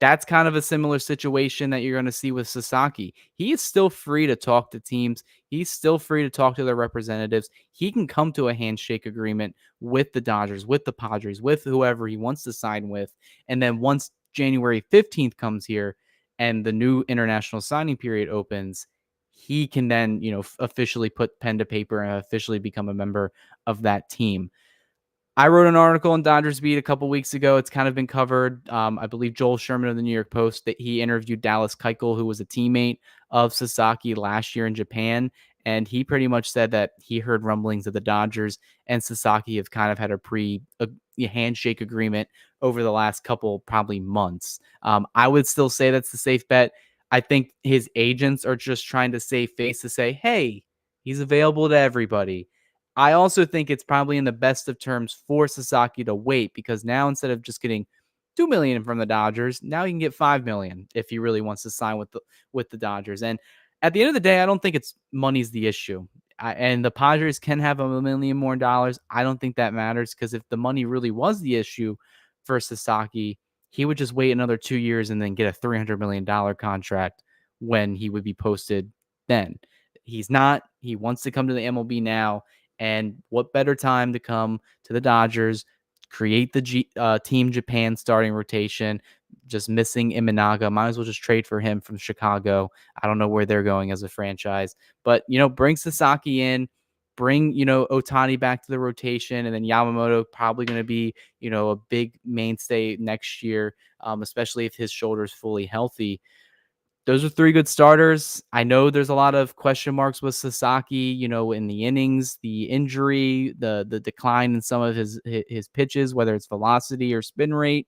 that's kind of a similar situation that you're going to see with Sasaki. He is still free to talk to teams. He's still free to talk to their representatives. He can come to a handshake agreement with the Dodgers, with the Padres, with whoever he wants to sign with. And then once January 15th comes here and the new international signing period opens, he can then, officially put pen to paper and officially become a member of that team. I wrote an article on Dodgers Beat a couple weeks ago. It's kind of been covered. I believe Joel Sherman of the New York Post, that he interviewed Dallas Keuchel, who was a teammate of Sasaki last year in Japan. And he pretty much said that he heard rumblings of the Dodgers and Sasaki have kind of had a handshake agreement over the last couple, probably months. I would still say that's the safe bet. I think his agents are just trying to save face to say, hey, he's available to everybody. I also think it's probably in the best of terms for Sasaki to wait, because now instead of just getting $2 million from the Dodgers, now he can get $5 million if he really wants to sign with the Dodgers. And at the end of the day, I don't think it's money's the issue. And the Padres can have $1 million more dollars. I don't think that matters, because if the money really was the issue for Sasaki, he would just wait another 2 years and then get a $300 million contract when he would be posted then. He's not. He wants to come to the MLB now. And what better time to come to the Dodgers, create the Team Japan starting rotation, just missing Imanaga. Might as well just trade for him from Chicago. I don't know where they're going as a franchise, but, bring Sasaki in, bring, Otani back to the rotation, and then Yamamoto probably going to be, a big mainstay next year, especially if his shoulder's fully healthy. Those are three good starters. I know there's a lot of question marks with Sasaki, in the innings, the injury, the decline in some of his pitches, whether it's velocity or spin rate.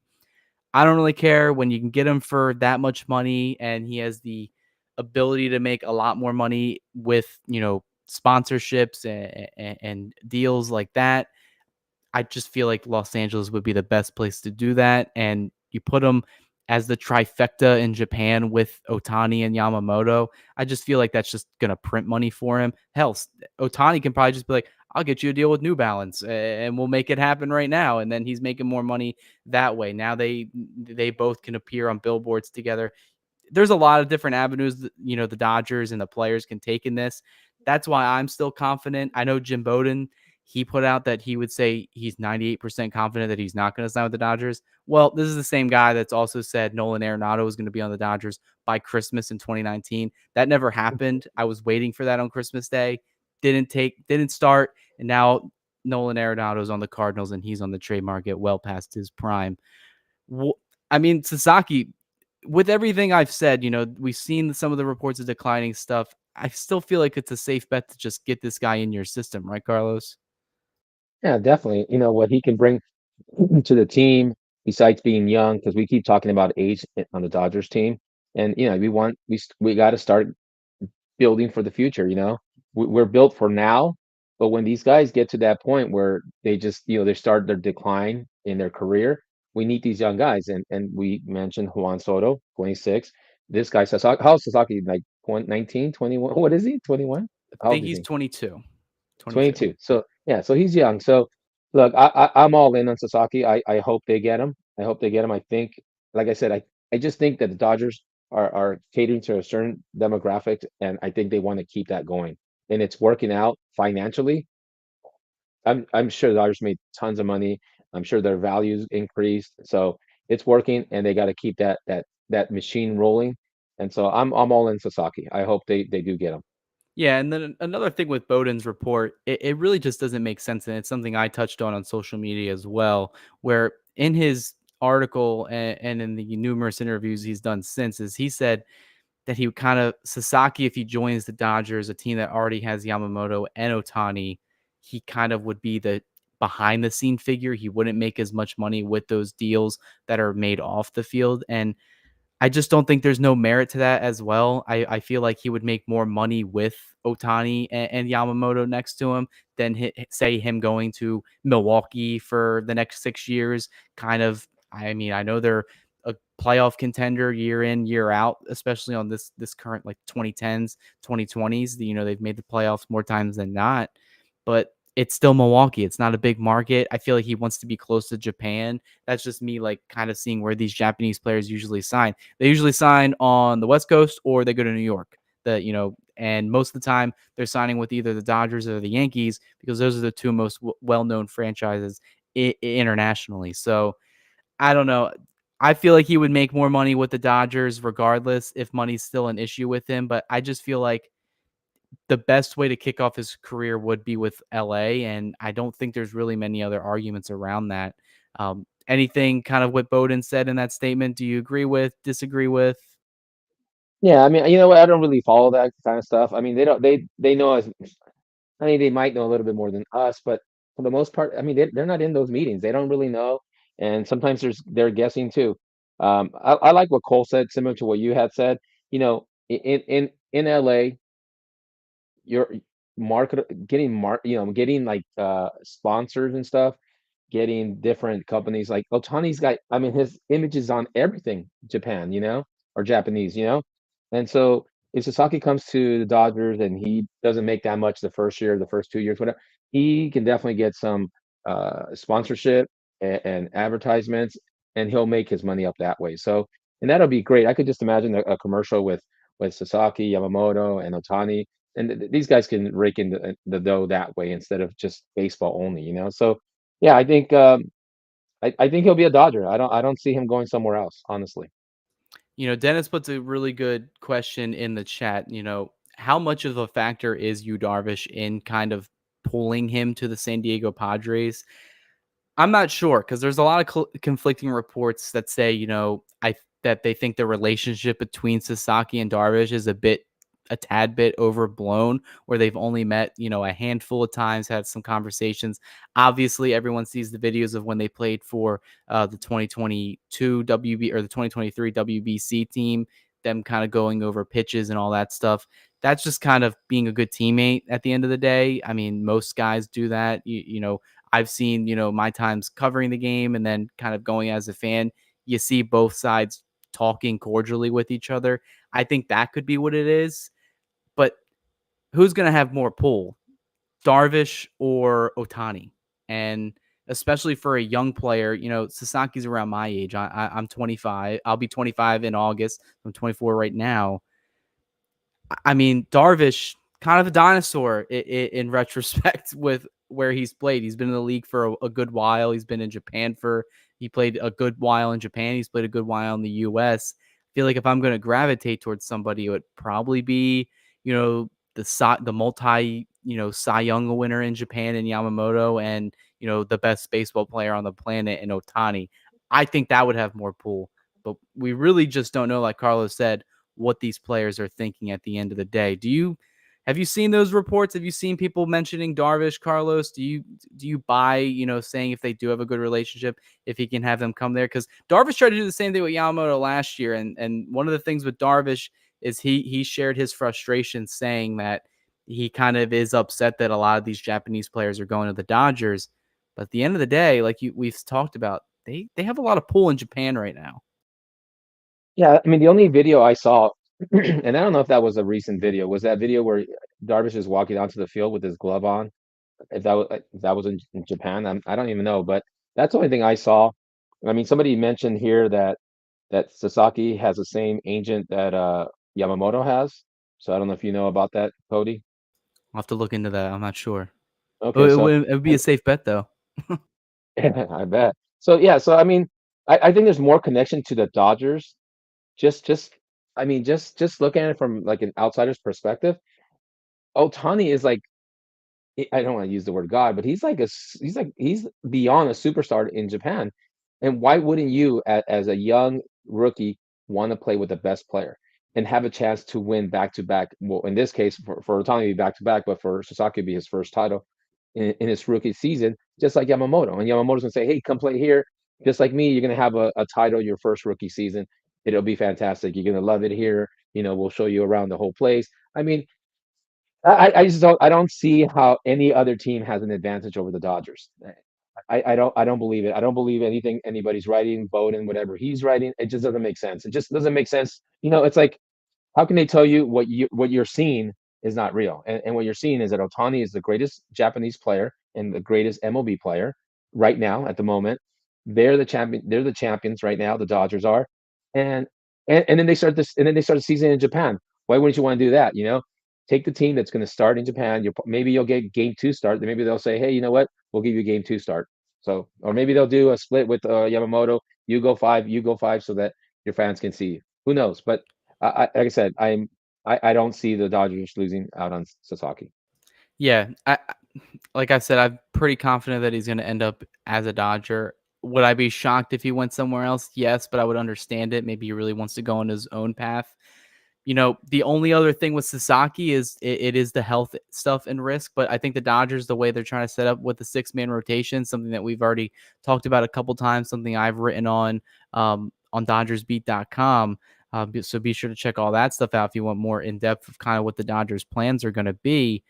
I don't really care when you can get him for that much money and he has the ability to make a lot more money with, sponsorships and deals like that. I just feel like Los Angeles would be the best place to do that. And you put him as the trifecta in Japan with Otani and Yamamoto. I just feel like that's just going to print money for him. Hell, Otani can probably just be like, I'll get you a deal with New Balance and we'll make it happen right now. And then he's making more money that way. Now they both can appear on billboards together. There's a lot of different avenues that, the Dodgers and the players can take in this. That's why I'm still confident. I know Jim Bowden, he put out that he would say he's 98% confident that he's not going to sign with the Dodgers. Well, this is the same guy that's also said Nolan Arenado was going to be on the Dodgers by Christmas in 2019. That never happened. I was waiting for that on Christmas Day. Didn't start. And now Nolan Arenado is on the Cardinals and he's on the trade market well past his prime. I mean, Sasaki, with everything I've said, we've seen some of the reports of declining stuff. I still feel like it's a safe bet to just get this guy in your system, right, Carlos? Yeah, definitely. What he can bring to the team besides being young, because we keep talking about age on the Dodgers team, and we got to start building for the future. We're built for now, but when these guys get to that point where they just they start their decline in their career, we need these young guys. And we mentioned Juan Soto, 26. This guy Sasaki, how's Sasaki, like 19, 21? What is he? 21? I How old think is he's he? 22. 22. 22. So yeah, so he's young. So look, I'm all in on Sasaki. I hope they get him. I hope they get him. I think, like I said, I just think that the Dodgers are catering to a certain demographic, and I think they want to keep that going. And it's working out financially. I'm sure the Dodgers made tons of money. I'm sure their values increased. So it's working, and they got to keep that machine rolling. And so I'm all in Sasaki. I hope they do get him. Yeah, and then another thing with Bowden's report, it really just doesn't make sense, and it's something I touched on social media as well, where in his article and in the numerous interviews he's done since, is he said that he would kind of Sasaki, if he joins the Dodgers, a team that already has Yamamoto and Otani, he kind of would be the behind the scene figure. He wouldn't make as much money with those deals that are made off the field. And I just don't think there's no merit to that as well. I feel like he would make more money with Otani and Yamamoto next to him than say him going to Milwaukee for the next 6 years. Kind of, I mean, I know they're a playoff contender year in, year out, especially on this current like 2010s, 2020s. They've made the playoffs more times than not, but it's still Milwaukee. It's not a big market. I feel like he wants to be close to Japan. That's just me, like, kind of seeing where these Japanese players usually sign. They usually sign on the West Coast or they go to New York. And most of the time they're signing with either the Dodgers or the Yankees because those are the two most well-known franchises internationally. So I don't know. I feel like he would make more money with the Dodgers regardless if money's still an issue with him. But I just feel like the best way to kick off his career would be with LA. And I don't think there's really many other arguments around that. Anything kind of what Bowden said in that statement, do you agree with, disagree with? Yeah, I mean, you know what? I don't really follow that kind of stuff. I mean, they don't they know as I mean, they might know a little bit more than us, but for the most part, I mean, they're not in those meetings. They don't really know, and sometimes they're guessing too. I like what Cole said, similar to what you had said. In LA, you're getting like sponsors and stuff, getting different companies like Otani's got, I mean, his image is on everything Japan, or Japanese, and so if Sasaki comes to the Dodgers and he doesn't make that much the first year, the first 2 years, whatever, he can definitely get some sponsorship and advertisements, and he'll make his money up that way. So, and that'll be great. I could just imagine a commercial with Sasaki, Yamamoto, and Otani, and these guys can rake in the dough that way instead of just baseball only, you know. So, yeah, I think he'll be a Dodger. I don't see him going somewhere else, honestly. Dennis puts a really good question in the chat. How much of a factor is Yu Darvish in kind of pulling him to the San Diego Padres? I'm not sure because there's a lot of conflicting reports that say, that they think the relationship between Sasaki and Darvish is a tad bit overblown, where they've only met, a handful of times, had some conversations. Obviously, everyone sees the videos of when they played for the 2022 WB or the 2023 WBC team, them kind of going over pitches and all that stuff. That's just kind of being a good teammate at the end of the day. I mean, most guys do that. I've seen, my times covering the game and then kind of going as a fan. You see both sides talking cordially with each other. I think that could be what it is. But who's going to have more pull, Darvish or Otani? And especially for a young player, Sasaki's around my age. I'm 25. I'll be 25 in August. I'm 24 right now. I mean, Darvish, kind of a dinosaur in retrospect with where he's played. He's been in the league for a good while. He's been in Japan he played a good while in Japan. He's played a good while in the US. I feel like if I'm going to gravitate towards somebody, it would probably be, the multi, Cy Young winner in Japan in Yamamoto and, the best baseball player on the planet in Otani. I think that would have more pull, but we really just don't know, like Carlos said, what these players are thinking at the end of the day. Have you seen those reports? Have you seen people mentioning Darvish, Carlos? Do you buy, saying if they do have a good relationship, if he can have them come there? Because Darvish tried to do the same thing with Yamamoto last year, and one of the things with Darvish is he shared his frustration, saying that he kind of is upset that a lot of these Japanese players are going to the Dodgers. But at the end of the day, like we've talked about, they have a lot of pull in Japan right now. Yeah, I mean, the only video I saw, and I don't know if that was a recent video, was that video where Darvish is walking onto the field with his glove on. If that was in Japan, I don't even know, but that's the only thing I saw. I mean, somebody mentioned here that Sasaki has the same agent that Yamamoto has. So I don't know if you know about that, Cody. I'll have to look into that. I'm not sure. Okay, so It would be a safe bet, though. I bet. So yeah, so I mean, I think there's more connection to the Dodgers. Just I mean, just looking at it from like an outsider's perspective, Otani is like I don't want to use the word God, but he's beyond a superstar in Japan. And why wouldn't you, as a young rookie, want to play with the best player and have a chance to win back to back? Well, in this case, for Otani, back to back, but for Sasaki, be his first title in his rookie season, just like Yamamoto. And Yamamoto's gonna say, "Hey, come play here." Just like me, you're gonna have a title your first rookie season. It'll be fantastic. You're gonna love it here. We'll show you around the whole place. I mean, I just don't see how any other team has an advantage over the Dodgers. I don't believe it. I don't believe anything anybody's writing, Bowden, whatever he's writing. It just doesn't make sense. It just doesn't make sense. It's like how can they tell you what you're seeing is not real? And what you're seeing is that Otani is the greatest Japanese player and the greatest MLB player right now at the moment. They're the champion. They're the champions right now. The Dodgers are, and and then they start this, and then they start the season in Japan. Why wouldn't you want to do that? Take the team that's going to start in Japan. Maybe you'll get game two start. Then maybe they'll say, hey, you know what? We'll give you game two start. So, or maybe they'll do a split with Yamamoto. You go five, so that your fans can see you. Who knows? But like I said, I don't see the Dodgers losing out on Sasaki. Yeah, like I said, I'm pretty confident that he's going to end up as a Dodger. Would I be shocked if he went somewhere else? Yes, but I would understand it. Maybe he really wants to go on his own path. The only other thing with Sasaki is it is the health stuff and risk, but I think the Dodgers, the way they're trying to set up with the 6-man rotation, something that we've already talked about a couple times, something I've written on DodgersBeat.com. So be sure to check all that stuff out if you want more in depth of kind of what the Dodgers' plans are going to be.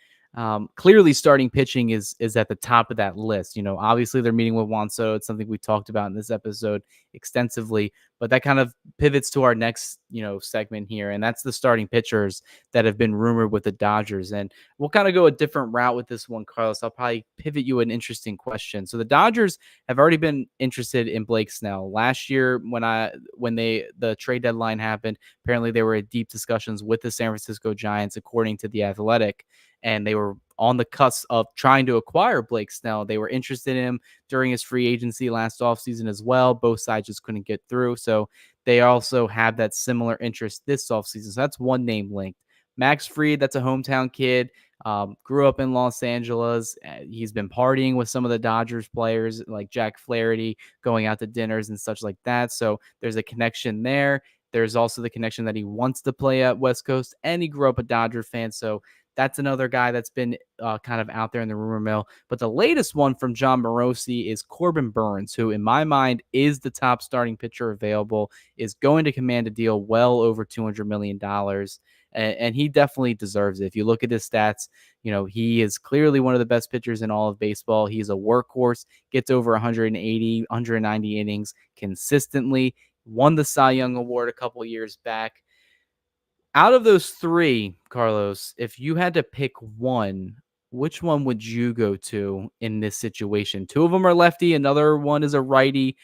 Clearly, starting pitching is at the top of that list. Obviously they're meeting with Juan Soto. It's something we talked about in this episode extensively, but that kind of pivots to our next segment here, and that's the starting pitchers that have been rumored with the Dodgers. And we'll kind of go a different route with this one, Carlos. I'll probably pivot you an interesting question. So the Dodgers have already been interested in Blake Snell. Last year, when the trade deadline happened, apparently they were in deep discussions with the San Francisco Giants, according to The Athletic, and they were on the cusp of trying to acquire Blake Snell. They were interested in him during his free agency last offseason as well. Both sides just couldn't get through. So they also have that similar interest this offseason. So that's one name linked. Max Fried, that's a hometown kid. Grew up in Los Angeles. He's been partying with some of the Dodgers players like Jack Flaherty, going out to dinners and such like that. So there's a connection there. There's also the connection that he wants to play at West Coast, and he grew up a Dodger fan. So that's another guy that's been kind of out there in the rumor mill. But the latest one from John Morosi is Corbin Burnes, who in my mind is the top starting pitcher available, is going to command a deal well over $200 million. And he definitely deserves it. If you look at his stats, he is clearly one of the best pitchers in all of baseball. He's a workhorse, gets over 180, 190 innings consistently, won the Cy Young Award a couple years back. Out of those three, Carlos, if you had to pick one, which one would you go to in this situation? Two of them are lefty, another one is a righty,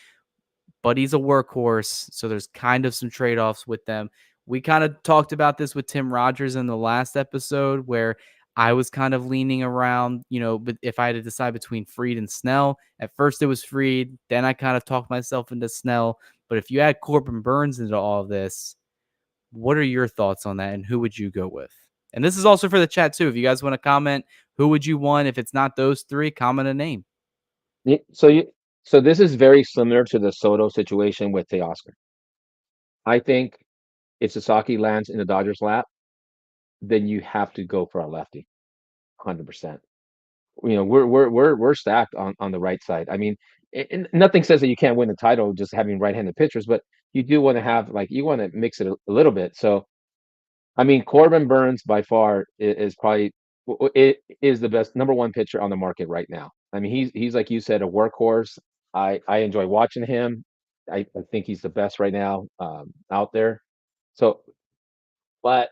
but he's a workhorse, so there's kind of some trade-offs with them. We kind of talked about this with Tim Rogers in the last episode, where I was kind of leaning around, but if I had to decide between Fried and Snell, at first it was Fried, then I kind of talked myself into Snell. But if you add Corbin Burnes into all of this, what are your thoughts on that, and who would you go with? And this is also for the chat too. If you guys want to comment, who would you want? If it's not those three, comment a name. So this is very similar to the Soto situation with Teoscar. I think if Sasaki lands in the Dodgers' lap, then you have to go for a lefty, 100%. We're stacked on the right side. I mean, and nothing says that you can't win the title just having right-handed pitchers, but you do want to have you want to mix it a little bit. So I mean, Corbin Burnes by far is probably it is the best number one pitcher on the market right now. I mean, he's like you said, a workhorse. I enjoy watching him. I think he's the best right now out there. So, but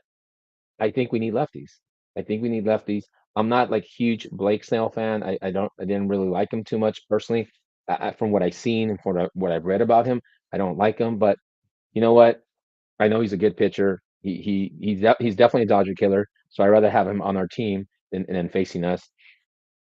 I think we need lefties. I think we need lefties. I'm not like huge Blake Snell fan. I didn't really like him too much personally. From what I've seen and from what I've read about him, I don't like him. But you know what? I know he's a good pitcher. He's definitely a Dodger killer. So I'd rather have him on our team than facing us.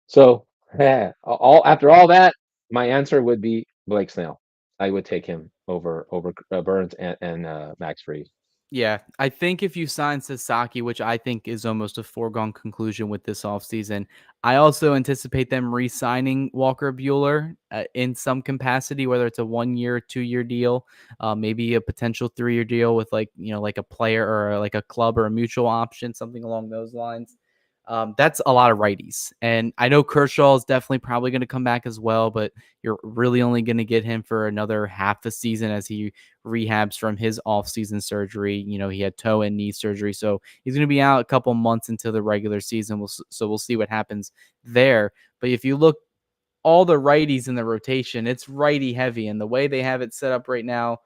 So yeah, all after all that, my answer would be Blake Snell. I would take him over Burns and Max Fried. Yeah, I think if you sign Sasaki, which I think is almost a foregone conclusion with this offseason, I also anticipate them re-signing Walker Buehler in some capacity, whether it's a 1-year, 2-year deal, maybe a potential 3-year deal with like a player or like a club or a mutual option, something along those lines. That's a lot of righties. And I know Kershaw is definitely probably going to come back as well, but you're really only going to get him for another half a season as he rehabs from his off-season surgery. He had toe and knee surgery, so he's going to be out a couple months into the regular season. So we'll see what happens there. But if you look all the righties in the rotation, it's righty heavy, and the way they have it set up right now.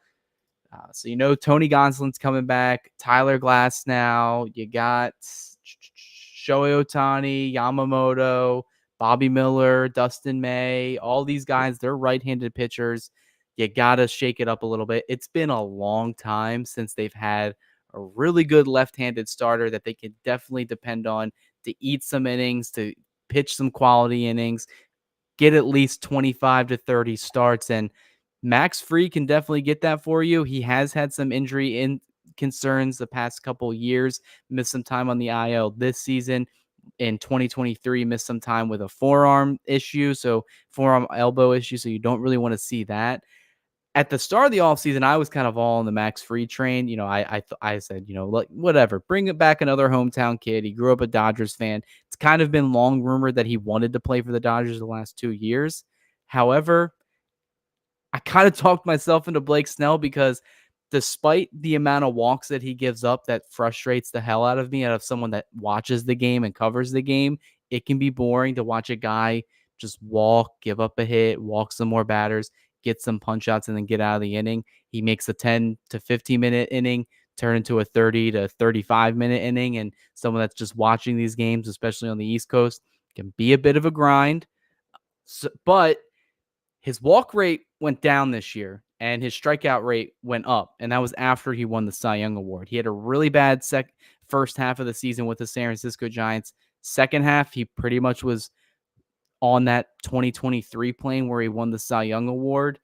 So Tony Gonsolin's coming back, Tyler Glass now. You got Shohei Ohtani, Yamamoto, Bobby Miller, Dustin May, all these guys, they're right-handed pitchers. You got to shake it up a little bit. It's been a long time since they've had a really good left-handed starter that they could definitely depend on to eat some innings, to pitch some quality innings, get at least 25 to 30 starts. And Max Fried can definitely get that for you. He has had some injury concerns the past couple years, missed some time on the IL this season. In 2023, missed some time with a forearm issue, so forearm elbow issue, so you don't really want to see that. At the start of the offseason, I was kind of all on the Max Fried train. I said, look, whatever, bring it back another hometown kid. He grew up a Dodgers fan. It's kind of been long rumored that he wanted to play for the Dodgers the last 2 years. However, I kind of talked myself into Blake Snell because despite the amount of walks that he gives up that frustrates the hell out of me, out of someone that watches the game and covers the game, it can be boring to watch a guy just walk, give up a hit, walk some more batters, get some punch outs, and then get out of the inning. He makes a 10 to 15-minute inning turn into a 30 to 35-minute inning. And someone that's just watching these games, especially on the East Coast, can be a bit of a grind. So, but his walk rate went down this year and his strikeout rate went up. And that was after he won the Cy Young Award. He had a really bad first half of the season with the San Francisco Giants. Second half, he pretty much was on that 2023 plane where he won the Cy Young Award.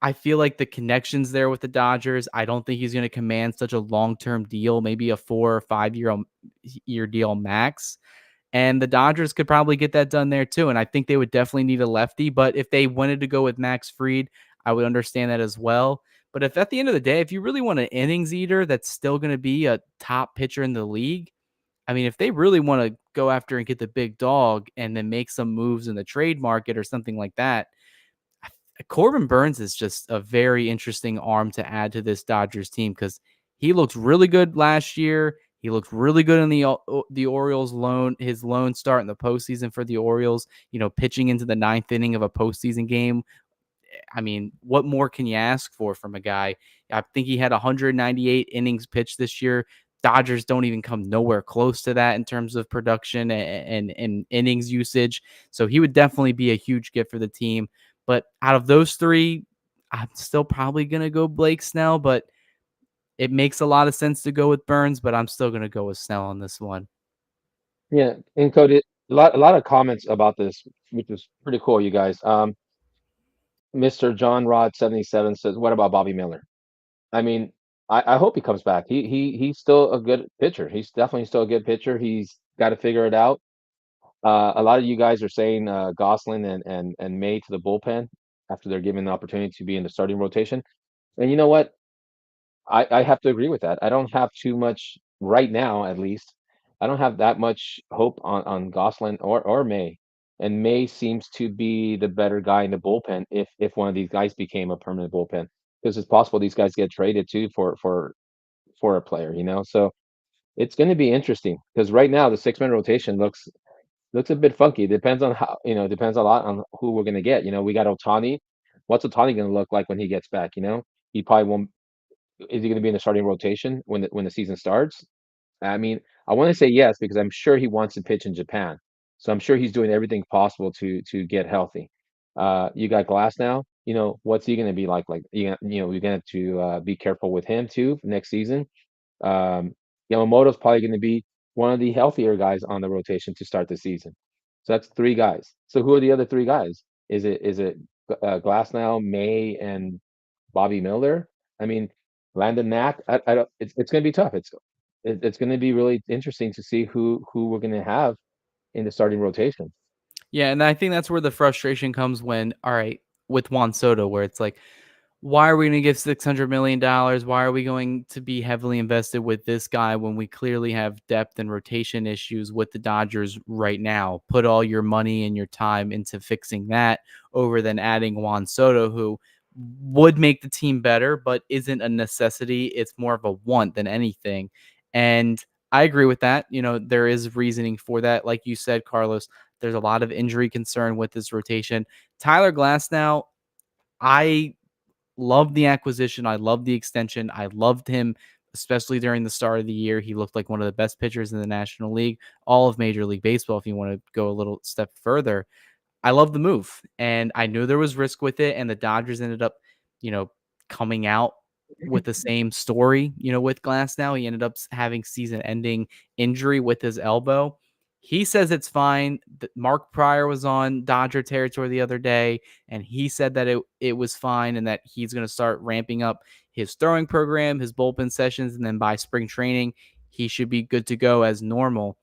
I feel like the connections there with the Dodgers. I don't think he's going to command such a long-term deal, maybe a 4 or 5 year deal max. And the Dodgers could probably get that done there too. And I think they would definitely need a lefty. But if they wanted to go with Max Fried, I would understand that as well. But if at the end of the day, if you really want an innings eater that's still going to be a top pitcher in the league, I mean, if they really want to go after and get the big dog and then make some moves in the trade market or something like that, Corbin Burnes is just a very interesting arm to add to this Dodgers team because he looked really good last year. He looked really good in the Orioles his lone start in the postseason for the Orioles, pitching into the ninth inning of a postseason game. I mean, what more can you ask for from a guy? I think he had 198 innings pitched this year. Dodgers don't even come nowhere close to that in terms of production and innings usage. So he would definitely be a huge gift for the team. But out of those three, I'm still probably going to go Blake Snell, but it makes a lot of sense to go with Burnes, but I'm still going to go with Snell on this one. Yeah, encoded a lot of comments about this, which is pretty cool, you guys. Mr. John Rod 77 says, "What about Bobby Miller?" I mean, I hope he comes back. He's still a good pitcher. He's definitely still a good pitcher. He's got to figure it out. A lot of you guys are saying Gosselin and May to the bullpen after they're given the opportunity to be in the starting rotation. And you know what? I have to agree with that. I don't have too much right now, at least. I don't have that much hope on Gosselin or May. And May seems to be the better guy in the bullpen if one of these guys became a permanent bullpen. Because it's possible these guys get traded too for a player, you know. So it's going to be interesting because right now the 6-man rotation looks a bit funky. Depends on how, depends a lot on who we're going to get. You know, we got Otani. What's Otani going to look like when he gets back? You know, he probably won't. Is he going to be in the starting rotation when the season starts? I mean, I want to say yes because I'm sure he wants to pitch in Japan. So I'm sure he's doing everything possible to get healthy. You got Glass now. You know, what's he going to be like? Like we're going to be careful with him too next season. Um, Yamamoto's probably going to be one of the healthier guys on the rotation to start the season. So that's three guys. So who are the other three guys? Is it Glass now, May, and Bobby Miller? I mean, Landon Knack. I don't. It's going to be tough. It's going to be really interesting to see who we're going to have in the starting rotation. Yeah, and I think that's where the frustration comes when, all right, with Juan Soto, where it's like, why are we going to give $600 million? Why are we going to be heavily invested with this guy when we clearly have depth and rotation issues with the Dodgers right now? Put all your money and your time into fixing that over than adding Juan Soto, who would make the team better, but isn't a necessity. It's more of a want than anything. And I agree with that. There is reasoning for that. Like you said, Carlos, there's a lot of injury concern with this rotation. Tyler Glass now, I love the acquisition. I love the extension. I loved him, especially during the start of the year. He looked like one of the best pitchers in the National League, all of Major League Baseball, if you want to go a little step further. I love the move, and I knew there was risk with it, and the Dodgers ended up, you know, coming out with the same story, with Glass now. He ended up having season-ending injury with his elbow. He says it's fine. Mark Pryor was on Dodger territory the other day, and he said that it was fine and that he's going to start ramping up his throwing program, his bullpen sessions, and then by spring training, he should be good to go as normal.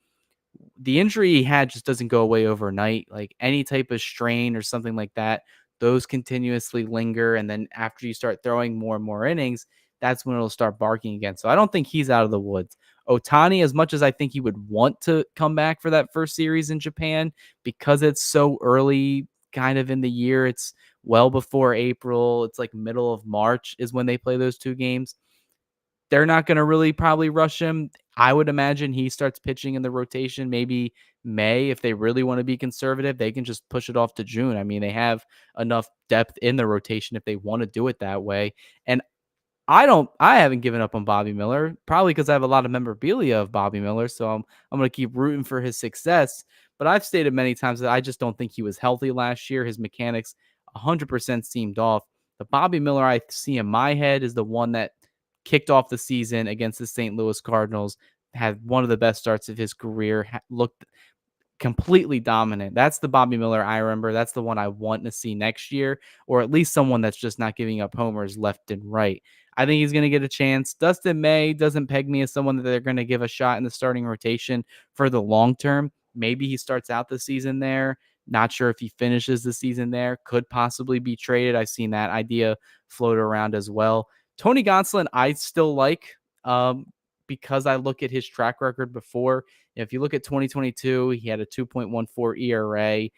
The injury he had just doesn't go away overnight. Like any type of strain or something like that, those continuously linger. And then after you start throwing more and more innings, that's when it'll start barking again. So I don't think he's out of the woods. Otani, as much as I think he would want to come back for that first series in Japan, because it's so early kind of in the year. It's well before April. It's like middle of March is when they play those 2 games. They're not going to really probably rush him. I would imagine he starts pitching in the rotation maybe May. If they really want to be conservative, they can just push it off to June. I mean, they have enough depth in the rotation if they want to do it that way. And I haven't given up on Bobby Miller, probably because I have a lot of memorabilia of Bobby Miller, so I'm gonna keep rooting for his success. But I've stated many times that I just don't think he was healthy last year. His mechanics 100% seemed off. The Bobby Miller I see in my head is the one that kicked off the season against the St. Louis Cardinals, had one of the best starts of his career, looked completely dominant. That's the Bobby Miller I remember. That's the one I want to see next year, or at least someone that's just not giving up homers left and right. I think he's going to get a chance. Dustin May doesn't peg me as someone that they're going to give a shot in the starting rotation for the long term. Maybe he starts out the season there. Not sure if he finishes the season there. Could possibly be traded. I've seen that idea float around as well. Tony Gonsolin, I still like because I look at his track record before. If you look at 2022, he had a 2.14 ERA.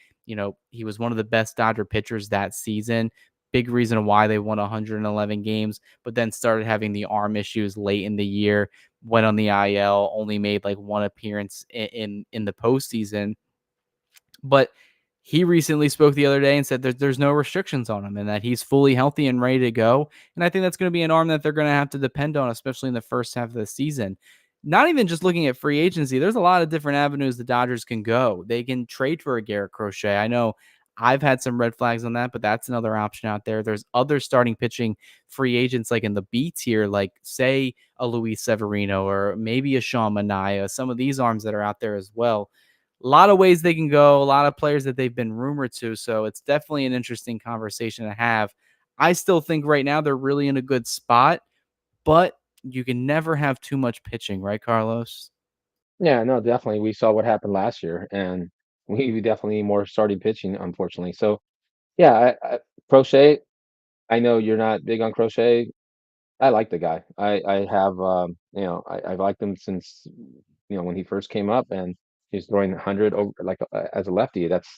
He was one of the best Dodger pitchers that season. Big reason why they won 111 games, but then started having the arm issues late in the year, went on the IL, only made like one appearance in the postseason. But he recently spoke the other day and said that there's no restrictions on him and that he's fully healthy and ready to go. And I think that's going to be an arm that they're going to have to depend on, especially in the first half of the season. Not even just looking at free agency, there's a lot of different avenues the Dodgers can go. They can trade for a Garrett Crochet. I know I've had some red flags on that, but that's another option out there. There's other starting pitching free agents like in the B tier, like say a Luis Severino or maybe a Sean Manaea, some of these arms that are out there as well. A lot of ways they can go, a lot of players that they've been rumored to. So it's definitely an interesting conversation to have. I still think right now they're really in a good spot, but you can never have too much pitching, right, Carlos? Yeah, no, definitely. We saw what happened last year, and we definitely need more starting pitching, unfortunately. So yeah, Crochet. I know you're not big on Crochet. I like the guy. I have I've liked him since when he first came up, and he's throwing 100 over like as a lefty. That's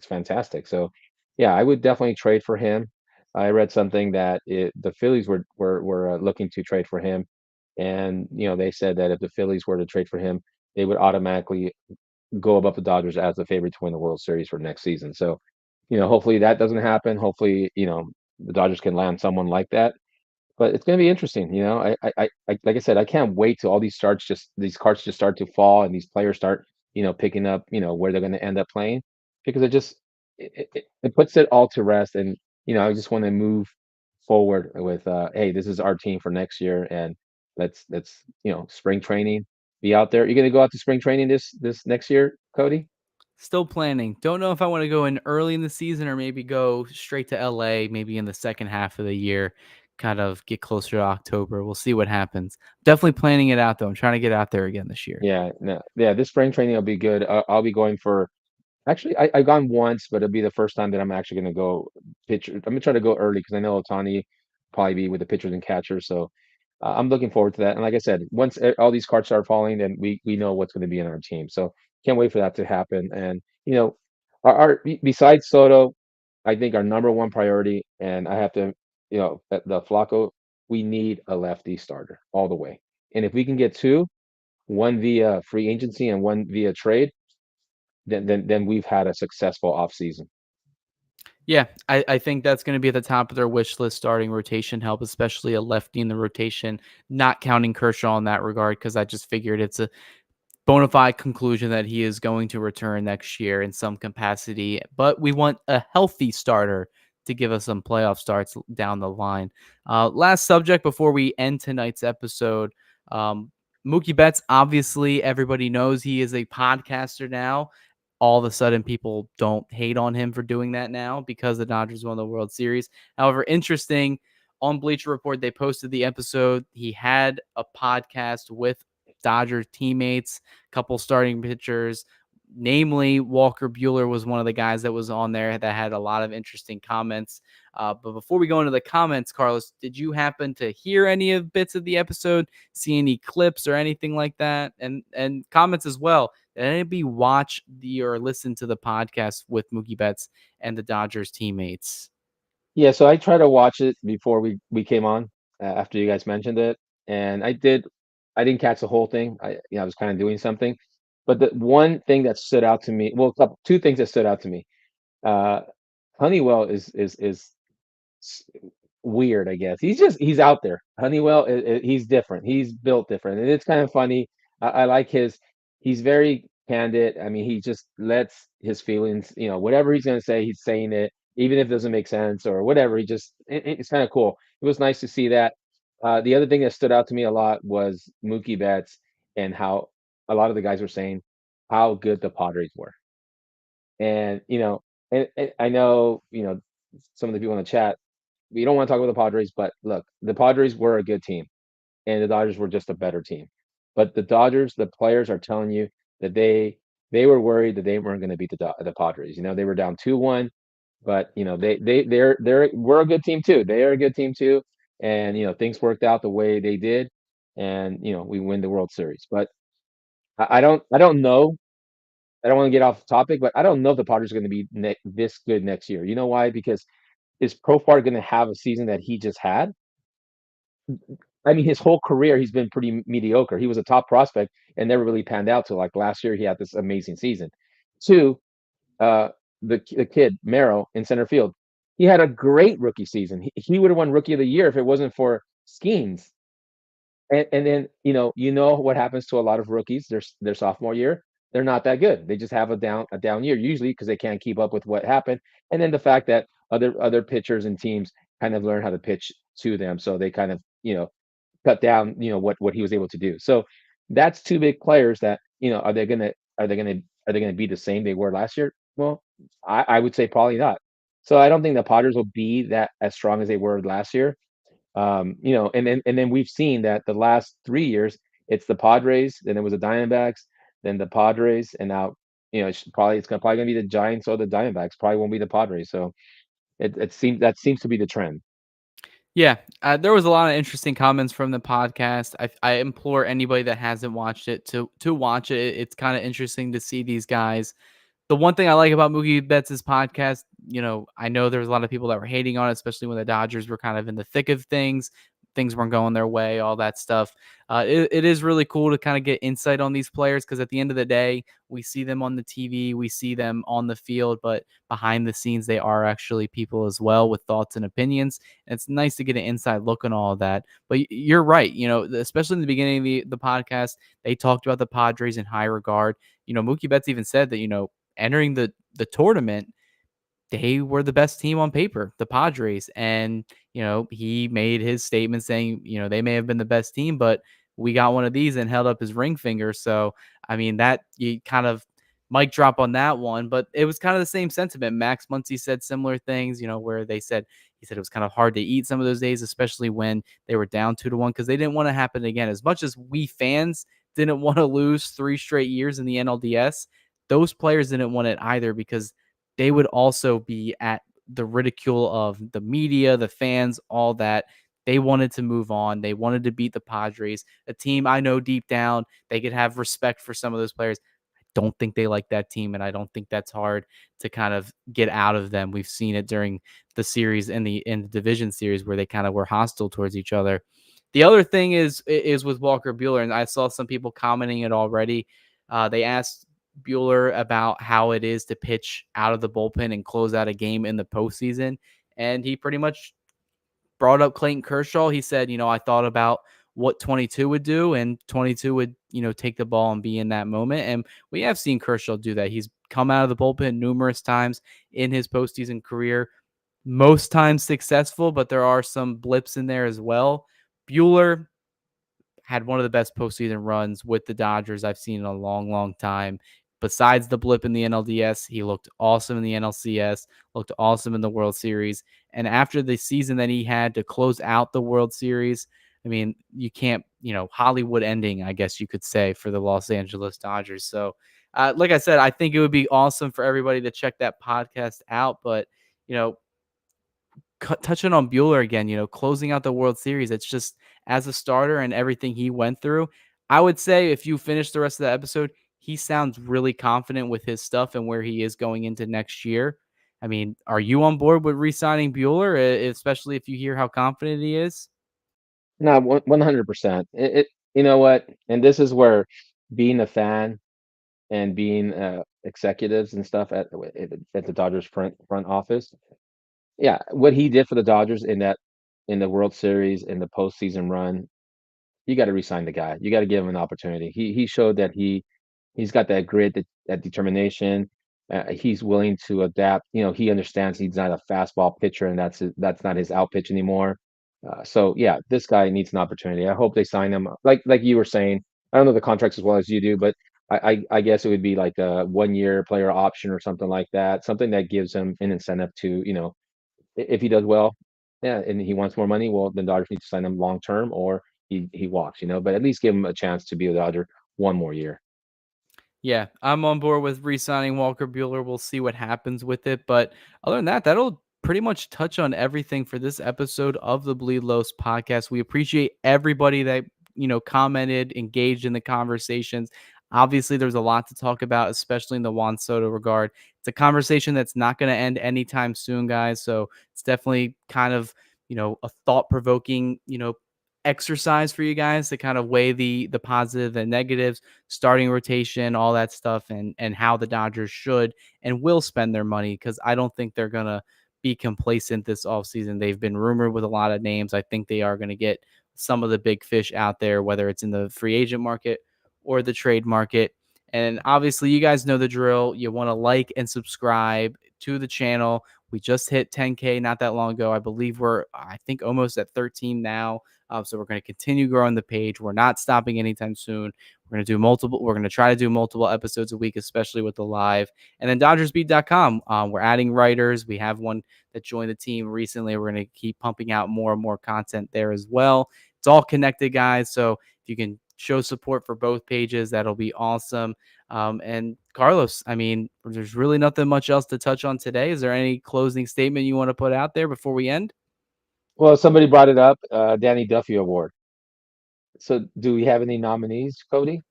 fantastic. So yeah, I would definitely trade for him. I read something that the Phillies were looking to trade for him, and they said that if the Phillies were to trade for him, they would automatically go above the Dodgers as the favorite to win the World Series for next season. So hopefully that doesn't happen. Hopefully the Dodgers can land someone like that, but it's gonna be interesting, like I said, I can't wait till all these cards just start to fall and these players start, picking up, where they're gonna end up playing, because it puts it all to rest, and I just want to move forward with, hey, this is our team for next year, and let's spring training, be out there. You're gonna go out to spring training this next year, Cody? Still planning. Don't know if I want to go in early in the season or maybe go straight to LA, maybe in the second half of the year, kind of get closer to October. We'll see what happens. Definitely planning it out though. I'm trying to get out there again this year. Yeah, no, yeah, this spring training will be good. I'll be going for. Actually, I've gone once, but it'll be the first time that I'm actually gonna go pitch. I'm gonna try to go early because I know Otani probably be with the pitchers and catchers. So I'm looking forward to that. And like I said, once all these cards start falling, then we know what's going to be in our team. So can't wait for that to happen. And besides Soto, I think our number one priority, and I have to, the Flacco, we need a lefty starter all the way. And if we can get two, one via free agency and one via trade, then we've had a successful offseason. Yeah, I think that's going to be at the top of their wish list, starting rotation help, especially a lefty in the rotation, not counting Kershaw in that regard, because I just figured it's a bona fide conclusion that he is going to return next year in some capacity, but we want a healthy starter to give us some playoff starts down the line. Last subject before we end tonight's episode. Mookie Betts, obviously, everybody knows he is a podcaster now. All of a sudden, people don't hate on him for doing that now because the Dodgers won the World Series. However, interesting, on Bleacher Report, they posted the episode. He had a podcast with Dodgers teammates, couple starting pitchers, namely Walker Buehler was one of the guys that was on there that had a lot of interesting comments. But before we go into the comments, Carlos, did you happen to hear any of bits of the episode, see any clips or anything like that? And comments as well Did anybody watch the or listen to the podcast with Mookie Betts and the Dodgers teammates? Yeah, so I tried to watch it before we came on, after you guys mentioned it, and I didn't catch the whole thing. I was kind of doing something, but the one thing that stood out to me, well, two things that stood out to me. Uh, Honeywell is s- weird, I guess. He's out there. Honeywell, he's different. He's built different, and it's kind of funny. I like his. He's very candid. I mean, he just lets his feelings, whatever he's gonna say, he's saying it, even if it doesn't make sense or whatever. It's kind of cool. It was nice to see that. The other thing that stood out to me a lot was Mookie Betts and how a lot of the guys were saying how good the Padres were. And and I know some of the people in the chat, we don't want to talk about the Padres, but look, the Padres were a good team, and the Dodgers were just a better team. But the Dodgers, the players are telling you that they were worried that they weren't going to beat the Padres. They were down 2-1, but they're we're a good team too. They are a good team too, and things worked out the way they did, and we win the World Series. But I don't know. I don't want to get off topic, but I don't know if the Padres are going to be this good next year. You know why? Because is Profar going to have a season that he just had? I mean, his whole career he's been pretty mediocre. He was a top prospect and never really panned out till like last year. He had this amazing season. Two, uh, the kid Merrill in center field, he had a great rookie season. He would have won Rookie of the Year if it wasn't for Skeens. And then what happens to a lot of rookies their sophomore year. They're not that good. They just have a down year usually because they can't keep up with what happened. And then the fact that other pitchers and teams kind of learn how to pitch to them, so they kind of cut down what he was able to do. So that's two big players that are they gonna be the same they were last year? Well, I would say probably not. So I don't think the Padres will be that as strong as they were last year. And then we've seen that the last 3 years, it's the Padres, then it was the Diamondbacks, then the Padres, and now it's probably gonna be the Giants or the Diamondbacks. Probably won't be the Padres. So that seems to be the trend. Yeah, there was a lot of interesting comments from the podcast. I implore anybody that hasn't watched it to watch it. It's kind of interesting to see these guys. The one thing I like about Mookie Betts' podcast, I know there's a lot of people that were hating on it, especially when the Dodgers were kind of in the thick of things. Things weren't going their way, all that stuff. It is really cool to kind of get insight on these players because at the end of the day, we see them on the TV, we see them on the field, but behind the scenes, they are actually people as well with thoughts and opinions. And it's nice to get an inside look on all of that. But you're right, especially in the beginning of the podcast, they talked about the Padres in high regard. Mookie Betts even said that, entering the tournament, they were the best team on paper, the Padres. And, he made his statement saying, they may have been the best team, but we got one of these and held up his ring finger. So, I mean, that you kind of mic drop on that one, but it was kind of the same sentiment. Max Muncy said similar things, where he said it was kind of hard to eat some of those days, especially when they were down 2-1, because they didn't want to happen again. As much as we fans didn't want to lose 3 straight years in the NLDS, those players didn't want it either because they would also be at the ridicule of the media, the fans, all that. They wanted to move on. They wanted to beat the Padres, a team I know deep down they could have respect for some of those players. I don't think they like that team, and I don't think that's hard to kind of get out of them. We've seen it during the series in the division series where they kind of were hostile towards each other. The other thing is with Walker Buehler, and I saw some people commenting it already. They asked Bueller about how it is to pitch out of the bullpen and close out a game in the postseason. And he pretty much brought up Clayton Kershaw. He said, I thought about what 22 would do, and 22 would, take the ball and be in that moment. And we have seen Kershaw do that. He's come out of the bullpen numerous times in his postseason career, most times successful, but there are some blips in there as well. Bueller had one of the best postseason runs with the Dodgers I've seen in a long, long time. Besides the blip in the NLDS, he looked awesome in the NLCS, looked awesome in the World Series. And after the season that he had to close out the World Series, I mean, you can't, Hollywood ending, I guess you could say, for the Los Angeles Dodgers. So, like I said, I think it would be awesome for everybody to check that podcast out. But, you know, touching on Bueller again, closing out the World Series, it's just as a starter and everything he went through. I would say if you finish the rest of the episode, he sounds really confident with his stuff and where he is going into next year. I mean, are you on board with re-signing Bueller, especially if you hear how confident he is? No, 100%. You know what? And this is where being a fan and being executives and stuff at the Dodgers front office. Yeah, what he did for the Dodgers in the World Series in the postseason run, you got to resign the guy. You got to give him an opportunity. He showed that he's got that grit, that determination. He's willing to adapt. You know, he understands he's not a fastball pitcher, and that's not his out pitch anymore. So yeah, this guy needs an opportunity. I hope they sign him. Like you were saying, I don't know the contracts as well as you do, but I guess it would be like a 1 year player option or something like that. Something that gives him an incentive to, if he does well, yeah, and he wants more money, well, then Dodgers need to sign him long term, or he walks. But at least give him a chance to be a Dodger 1 more year. Yeah, I'm on board with re-signing Walker Bueller. We'll see what happens with it. But other than that, that'll pretty much touch on everything for this episode of the Bleed Los podcast. We appreciate everybody that, commented, engaged in the conversations. Obviously, there's a lot to talk about, especially in the Juan Soto regard. It's a conversation that's not going to end anytime soon, guys. So it's definitely kind of, a thought-provoking, exercise for you guys to kind of weigh the positive and negatives, starting rotation, all that stuff, and how the Dodgers should and will spend their money, because I don't think they're gonna be complacent this offseason. They've been rumored with a lot of names. I think they are going to get some of the big fish out there, whether it's in the free agent market or the trade market. And obviously, you guys know the drill. You want to like and subscribe to the channel. We just hit 10K not that long ago. I believe I think, almost at 13 now. So we're going to continue growing the page. We're not stopping anytime soon. We're going to do multiple. We're going to try to do multiple episodes a week, especially with the live. And then DodgersBeat.com. We're adding writers. We have one that joined the team recently. We're going to keep pumping out more and more content there as well. It's all connected, guys. So if you can show support for both pages, that'll be awesome. And Carlos, I mean, there's really nothing much else to touch on today. Is there any closing statement you want to put out there before we end? Well, somebody brought it up, Danny Duffy Award. So, do we have any nominees, Cody?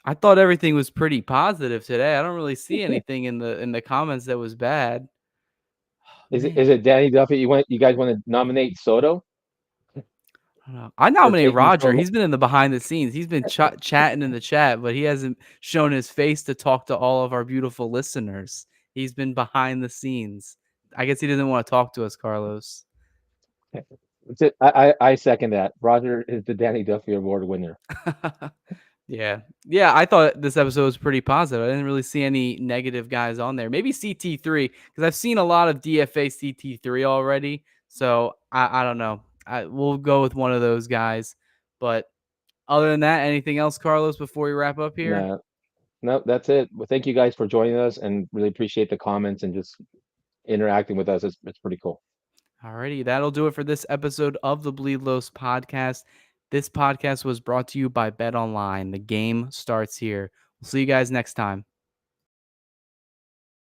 I thought everything was pretty positive today. I don't really see anything in the comments that was bad. Oh, Is it man, is it Danny Duffy? You guys want to nominate Soto I don't know. I for nominate taking so Roger. long? He's been in the behind the scenes. He's been chatting in the chat, but he hasn't shown his face to talk to all of our beautiful listeners. He's been behind the scenes. I guess he didn't want to talk to us, Carlos. I second that. Roger is the Danny Duffy Award winner. Yeah. Yeah, I thought this episode was pretty positive. I didn't really see any negative guys on there. Maybe CT3, because I've seen a lot of DFA CT3 already. So I don't know. We'll go with one of those guys. But other than that, anything else, Carlos, before we wrap up here? No, no, that's it. Well, thank you guys for joining us, and really appreciate the comments and just interacting with us. It's pretty cool. Alrighty, that'll do it for this episode of the Bleed Los podcast. This podcast was brought to you by Bet Online. The game starts here. We'll see you guys next time.